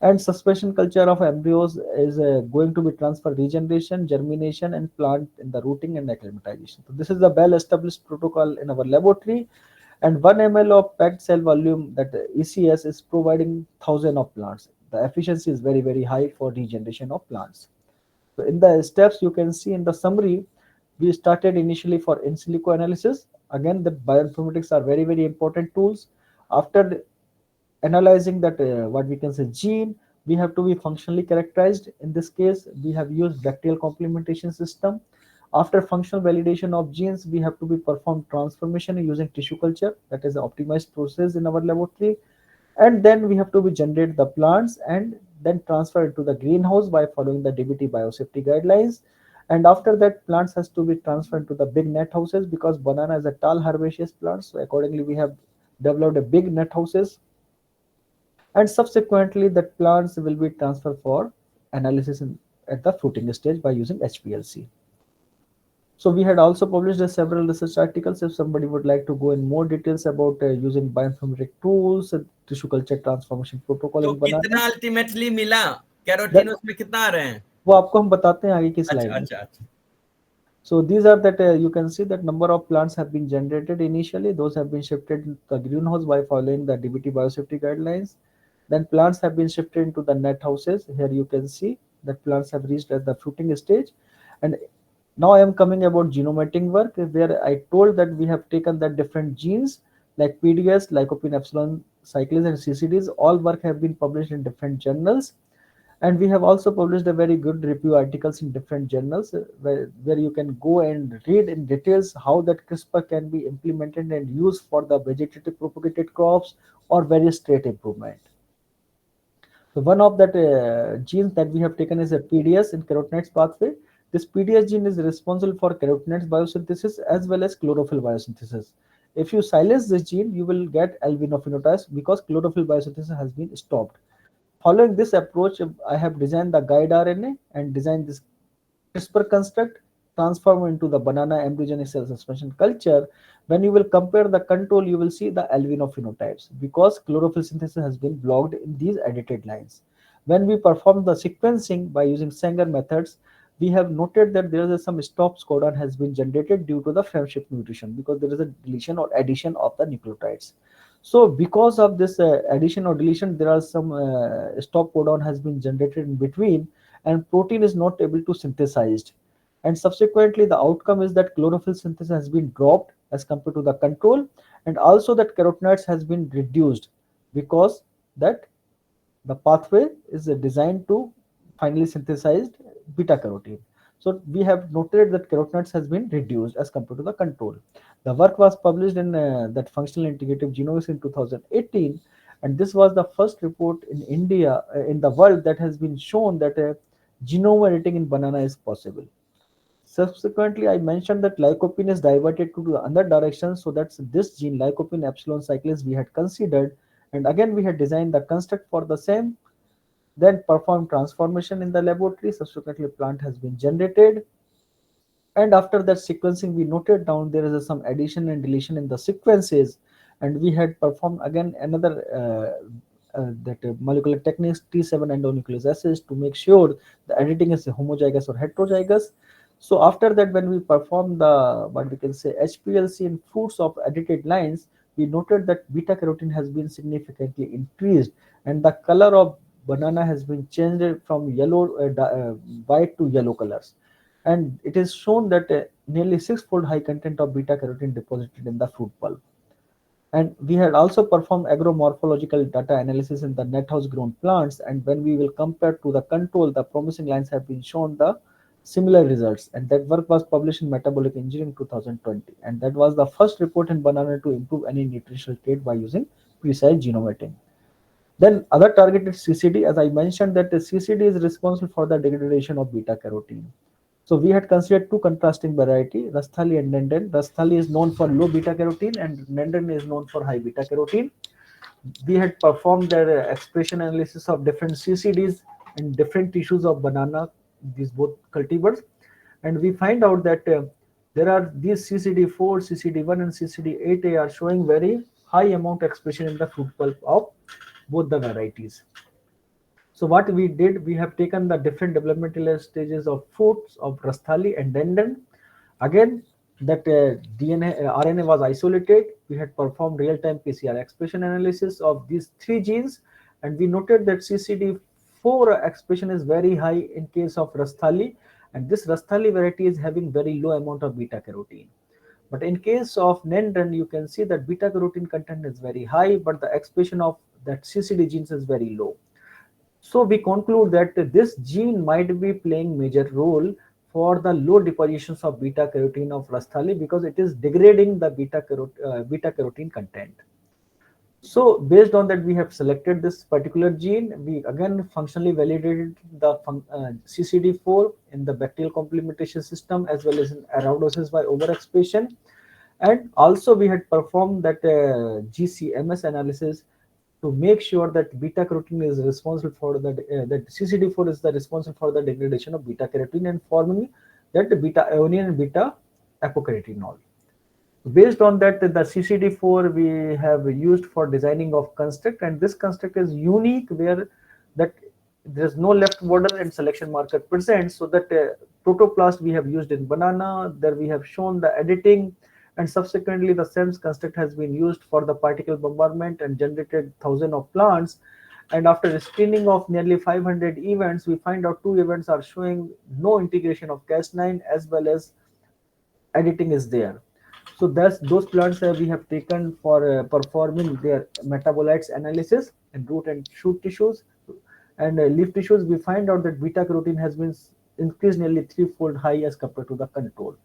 And suspension culture of embryos is going to be transfer regeneration, germination, and plant in the rooting and acclimatization. So this is the well-established protocol in our laboratory, and 1 ml of packed cell volume that ECS is providing thousand of plants. The efficiency is very very high for regeneration of plants. So in the steps you can see in the summary, we started initially for in silico analysis. Again, the bioinformatics are very very important tools. After analyzing that what we can say gene, we have to be functionally characterized. In this case we have used bacterial complementation system. After functional validation of genes, we have to be performed transformation using tissue culture, that is the optimized process in our laboratory. And then we have to be generate the plants and then transfer it to the greenhouse by following the DBT biosafety guidelines. And after that, plants has to be transferred to the big net houses because banana is a tall herbaceous plant, so accordingly we have developed a big net houses. And subsequently that plants will be transferred for analysis at the fruiting stage by using HPLC. So we had also published several research articles. If somebody would like to go in more details about using bioinformatic tools, tissue culture transformation protocol तो in banana, कितना ultimately मिला that carotene उसमें कितना आ रहे हैं? वो आपको हम बताते हैं आगे की अच्छा स्लाइड में. अच्छा अच्छा. So these are that you can see that number of plants have been generated initially. Those have been shifted to the greenhouse by following the DBT biosafety guidelines. Then plants have been shifted into the net houses. Here you can see that plants have reached at the fruiting stage. And now I am coming about genomating work where I told that we have taken the different genes like PDS, lycopene epsilon cyclase and CCDs. All work have been published in different journals, and we have also published a very good review articles in different journals where you can go and read in details how that CRISPR can be implemented and used for the vegetative propagated crops or various trait improvement. So one of that genes that we have taken is a PDS in carotenoids pathway. This PDS gene is responsible for carotenoids biosynthesis as well as chlorophyll biosynthesis. If you silence this gene, you will get albino phenotypes because chlorophyll biosynthesis has been stopped. Following this approach, I have designed the guide RNA and designed this CRISPR construct, transform into the banana embryogenic cell suspension culture. When you will compare the control, you will see the albino phenotypes because chlorophyll synthesis has been blocked in these edited lines. When we perform the sequencing by using Sanger methods, we have noted that there is some stops codon has been generated due to the frameshift mutation, because there is a deletion or addition of the nucleotides. So because of this addition or deletion, there are some stop codon has been generated in between, and protein is not able to synthesized. And subsequently, the outcome is that chlorophyll synthesis has been dropped as compared to the control, and also that carotenoids has been reduced, because that the pathway is designed to finally synthesized beta carotene. So we have noted that carotenoids has been reduced as compared to the control. The work was published in that functional integrative genomics in 2018, and this was the first report in India, in the world, that has been shown that genome editing in banana is possible. Subsequently, I mentioned that lycopene is diverted to the other direction, so that's this gene lycopene epsilon cyclase we had considered, and again we had designed the construct for the same, then performed transformation in the laboratory. Subsequently, plant has been generated, and after that sequencing, we noted down there is some addition and deletion in the sequences, and we had performed again another molecular techniques T7 endonucleosis to make sure the editing is homozygous or heterozygous. So after that, when we perform the what we can say HPLC in fruits of edited lines, we noted that beta carotene has been significantly increased, and the color of banana has been changed from yellow white to yellow colors, and it is shown that nearly six-fold high content of beta carotene deposited in the fruit pulp. And we had also performed agromorphological data analysis in the net house grown plants, and when we will compare to the control, the promising lines have been shown the similar results, and that work was published in Metabolic Engineering 2020, and that was the first report in banana to improve any nutritional trait by using precise genome editing. Then other targeted CCD, as I mentioned, that the CCD is responsible for the degradation of beta carotene. So we had considered two contrasting variety, Rasthali and Nenden. Rasthali is known for low beta carotene, and Nenden is known for high beta carotene. We had performed their expression analysis of different CCDs in different tissues of banana, these both cultivars, and we find out that there are these CCD4, CCD1, and CCD8A are showing very high amount expression in the fruit pulp of both the varieties. So what we did, we have taken the different developmental stages of fruits of Rasthali and Denden. Again, that DNA, RNA was isolated. We had performed real-time PCR expression analysis of these three genes, and we noted that CCD4 expression is very high in case of Rasthali, and this Rasthali variety is having very low amount of beta carotene. But in case of Nenden, you can see that beta carotene content is very high, but the expression of that CCD genes is very low. So we conclude that this gene might be playing major role for the low depositions of beta carotene of Rasthali, because it is degrading the beta carotene content. So based on that, we have selected this particular gene. We again functionally validated the CCD4 in the bacterial complementation system as well as in arrowdosis by overexpression. And also we had performed that GCMS analysis to make sure that beta carotene is responsible for that CCD4 is the responsible for the degradation of beta carotene and forming that beta alanine and beta apocarotenol. Based on that, the CCD4 we have used for designing of construct, and this construct is unique where that there is no left border and selection marker present. So that protoplast we have used in banana, there we have shown the editing, and subsequently the SEMS construct has been used for the particle bombardment and generated thousands of plants. And after screening of nearly 500 events, we find out two events are showing no integration of Cas9 as well as editing is there. So those plants we have taken for performing their metabolites analysis in root and shoot tissues and leaf tissues. We find out that beta carotene has been increased nearly threefold high as compared to the control.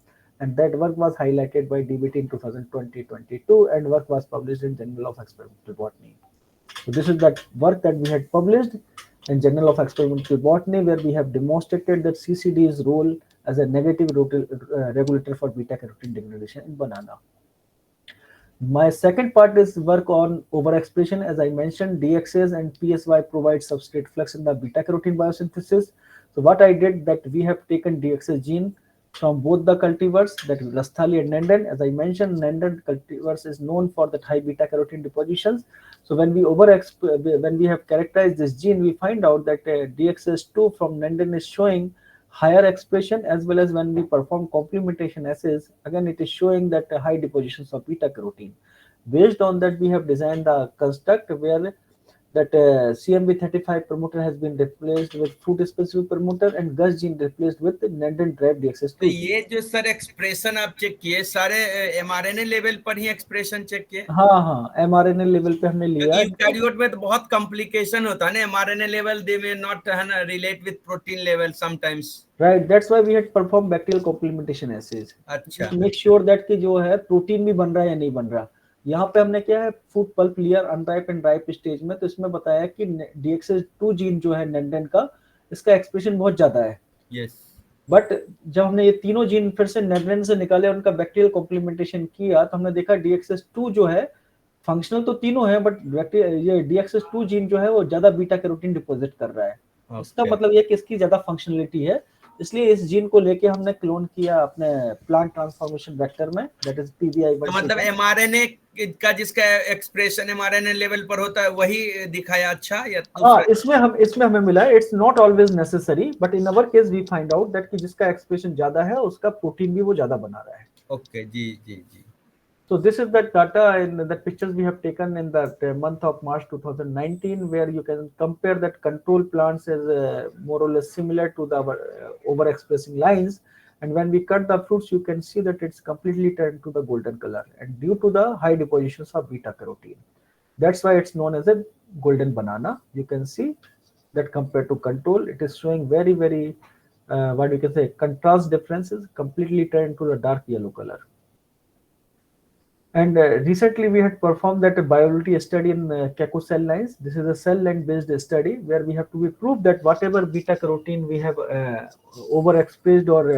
And that work was highlighted by DBT in 2020-22, and work was published in Journal of Experimental Botany. So this is that work that we had published in Journal of Experimental Botany, where we have demonstrated that CCD's role as a negative regulator for beta carotene degradation in banana. My second part is work on overexpression. As I mentioned, DXAs and PSY provide substrate flux in the beta carotene biosynthesis. So what I did, that we have taken DXA gene from both the cultivars, that is Rasthali and Nanden. As I mentioned, Nanden cultivars is known for the high beta carotene depositions. So when we have characterized this gene, we find out that DXS2 from Nanden is showing higher expression, as well as when we perform complementation assays, again it is showing that high depositions of beta carotene. Based on that, we have designed the construct where that CMB35 promoter has been replaced with fruit specific promoter and Gus gene replaced with Nanden drive तो DXS2 gene. ये जो sir expression आप check किए सारे mRNA level पर ही expression check किए, हाँ हाँ, mRNA लेवल पे हमने लिया क्योंकि इनको। यूकैरियोट में तो बहुत कॉम्प्लिकेशन होता है ना, mRNA level they may not है ना relate with protein level sometimes. Right, that's why we had performed bacterial complementation assays अच्छा, to make sure that कि जो है प्रोटीन भी बन रहा है या नहीं बन रहा। यहाँ पे हमने क्या है, food pulp layer unripe and ripe stage में, तो इसमें बताया कि DXS2 जीन जो है नेंडेन का, इसका एक्सप्रेशन बहुत ज्यादा है। यस, बट जब हमने ये तीनों जीन फिर से नेंडेन से निकाले, उनका बैक्टीरियल कॉम्प्लीमेंटेशन किया, तो हमने देखा DXS2 जो है फंक्शनल तो तीनों है, बट ये DXS2 जीन जो है वो ज्यादा बीटा कैरोटीन डिपॉजिट कर रहा है। इसका मतलब ये कि इसकी ज्यादा फंक्शनलिटी है, इसलिए इस जीन को लेके हमने क्लोन किया अपने प्लांट ट्रांसफॉर्मेशन वेक्टर में, दैट इज PBI। तो मतलब एमआरएनए का जिसका एक्सप्रेशन एमआरएनए लेवल पर होता है वही दिखाया अच्छा, या हाँ, इसमें हमें मिला है, it's not always necessary, but in our case we find out that कि जिसका एक्सप्रेशन ज्यादा है उसका प्रोटीन भी वो ज्यादा बना रहा है। ओके, जी जी जी। So this is the data in the pictures we have taken in the month of March 2019, where you can compare that control plants as more or less similar to the overexpressing lines. And when we cut the fruits, you can see that it's completely turned to the golden color, and due to the high depositions of beta carotene. That's why it's known as a golden banana. You can see that compared to control, it is showing very, very, what you can say, contrast differences, completely turned to the dark yellow color. And recently we had performed that biology study in Keku cell lines. This is a cell line based study where we have to prove that whatever beta carotene we have overexpressed or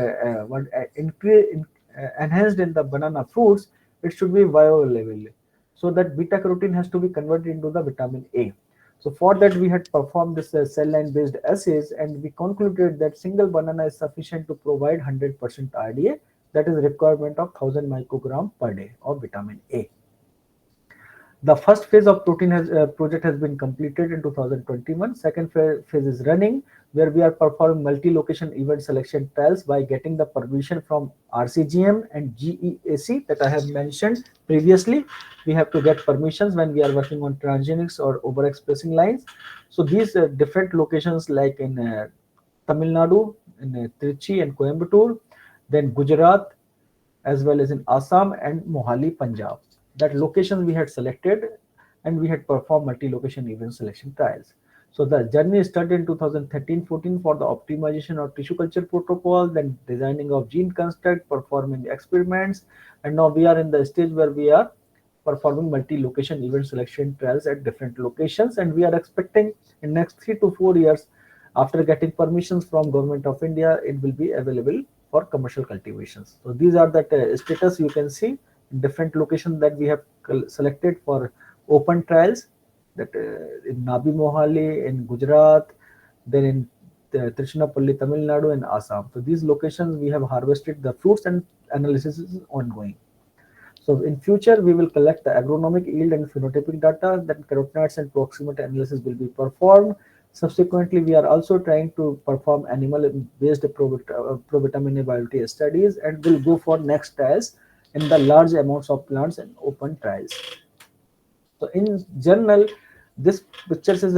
enhanced in the banana fruits, it should be bioavailable. So that beta carotene has to be converted into the vitamin A. So for that we had performed this cell line based assays, and we concluded that single banana is sufficient to provide 100% RDA, that is requirement of 1000 microgram per day of vitamin A. The first phase of protein project has been completed in 2021. Second phase is running, where we are performing multi-location event selection trials by getting the permission from RCGM and GEAC that I have mentioned previously. We have to get permissions when we are working on transgenics or overexpressing lines. So these different locations like in Tamil Nadu, in Trichy and Coimbatore, then Gujarat, as well as in Assam and Mohali, Punjab. That location we had selected, and we had performed multi-location event selection trials. So the journey started in 2013-14 for the optimization of tissue culture protocol, then designing of gene construct, performing experiments, and now we are in the stage where we are performing multi-location event selection trials at different locations, and we are expecting in next 3 to 4 years, after getting permissions from Government of India, it will be available for commercial cultivations. So these are the status you can see in different locations that we have selected for open trials, that in Nabi Mohali, in Gujarat, then in Tiruchirappalli, Tamil Nadu, and Assam. So these locations we have harvested the fruits, and analysis is ongoing. So in future, we will collect the agronomic yield and phenotypic data, then carotenoids and proximity analysis will be performed. Subsequently, we are also trying to perform animal-based provitamin biology studies, and will go for next trials in the large amounts of plants and open trials. So in general, this picture is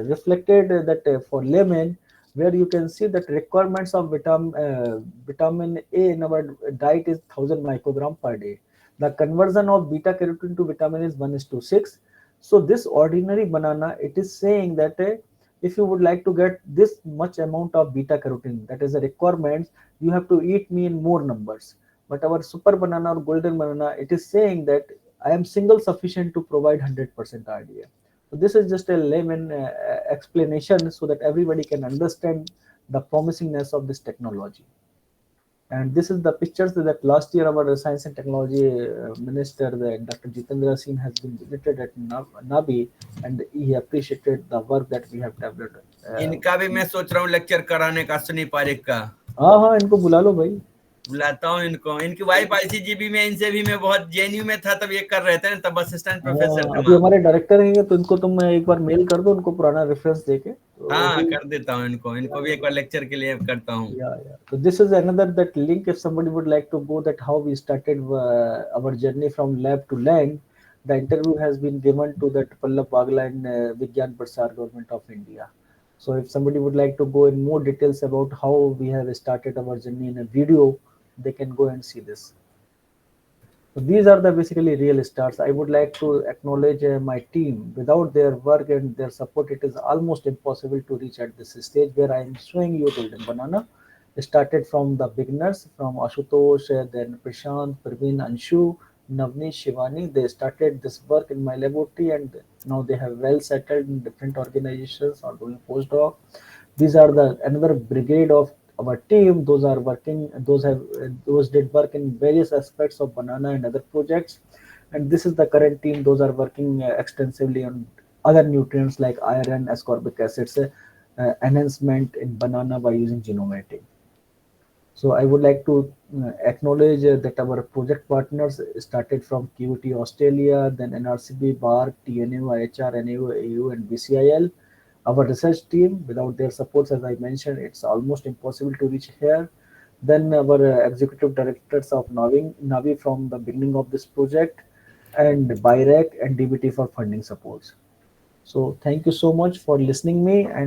reflected that for layman, where you can see that requirements of vitamin A in our diet is 1000 microgram per day. The conversion of beta carotene to vitamin is 1:6. So this ordinary banana, it is saying that if you would like to get this much amount of beta carotene, that is a requirement, you have to eat me in more numbers. But our super banana or golden banana, it is saying that I am single sufficient to provide 100% RDA. So this is just a layman explanation so that everybody can understand the promisingness of this technology. And this is the pictures that last year our Science and Technology Minister, Dr. Jitendra Singh, has been visited at NABI, and he appreciated the work that we have developed. इनका भी मैं सोच रहा हूँ lecture कराने का, सुनी पारिक का। हाँ हाँ, इनको बुला लो भाई। बुलाता हूँ इनको। इनकी वाइफ आईसीजीबी में, इनसे भी मैं बहुत जेएनयू में था तब ये कर रहे थे ना, तब असिस्टेंट प्रोफेसर हाँ, थे अभी वहाँ। हमारे डायरेक्टर हैं तो इनको तुम एक बार मेल कर दो, उनको पुराना रेफरेंस देके, तो हाँ, ही। कर देता हूँ इनको, इनको भी एक बार लेक्चर के लिए करता हूँ। Yeah, yeah. So this is another that link. If somebody would like to go, that how we started our journey from lab to land. The interview has been given to that Pallab Bagla and Vigyan Prasar Government of India. So if somebody would like to go in more details about how we have started our journey in a video, they can go and see this. So these are the basically real stars. I would like to acknowledge my team. Without their work and their support, it is almost impossible to reach at this stage where I am showing you Golden Banana. Started from the beginners, from Ashutosh, then Prashant, Praveen, Anshu, Navni, Shivani. They started this work in my laboratory, and now they have well settled in different organizations or doing postdoc. These are the another brigade of our team. Those are working. Those did work in various aspects of banana and other projects. And this is the current team. Those are working extensively on other nutrients like iron, ascorbic acids, enhancement in banana by using genome editing. So I would like to acknowledge that our project partners started from QT Australia, then NRCB, BARC, TNU, IHR, NAU, AU, and BCIL. Our research team, without their supports, as I mentioned, it's almost impossible to reach here. Then our executive directors of Navi from the beginning of this project, and BIREC and DBT for funding supports. So thank you so much for listening me, and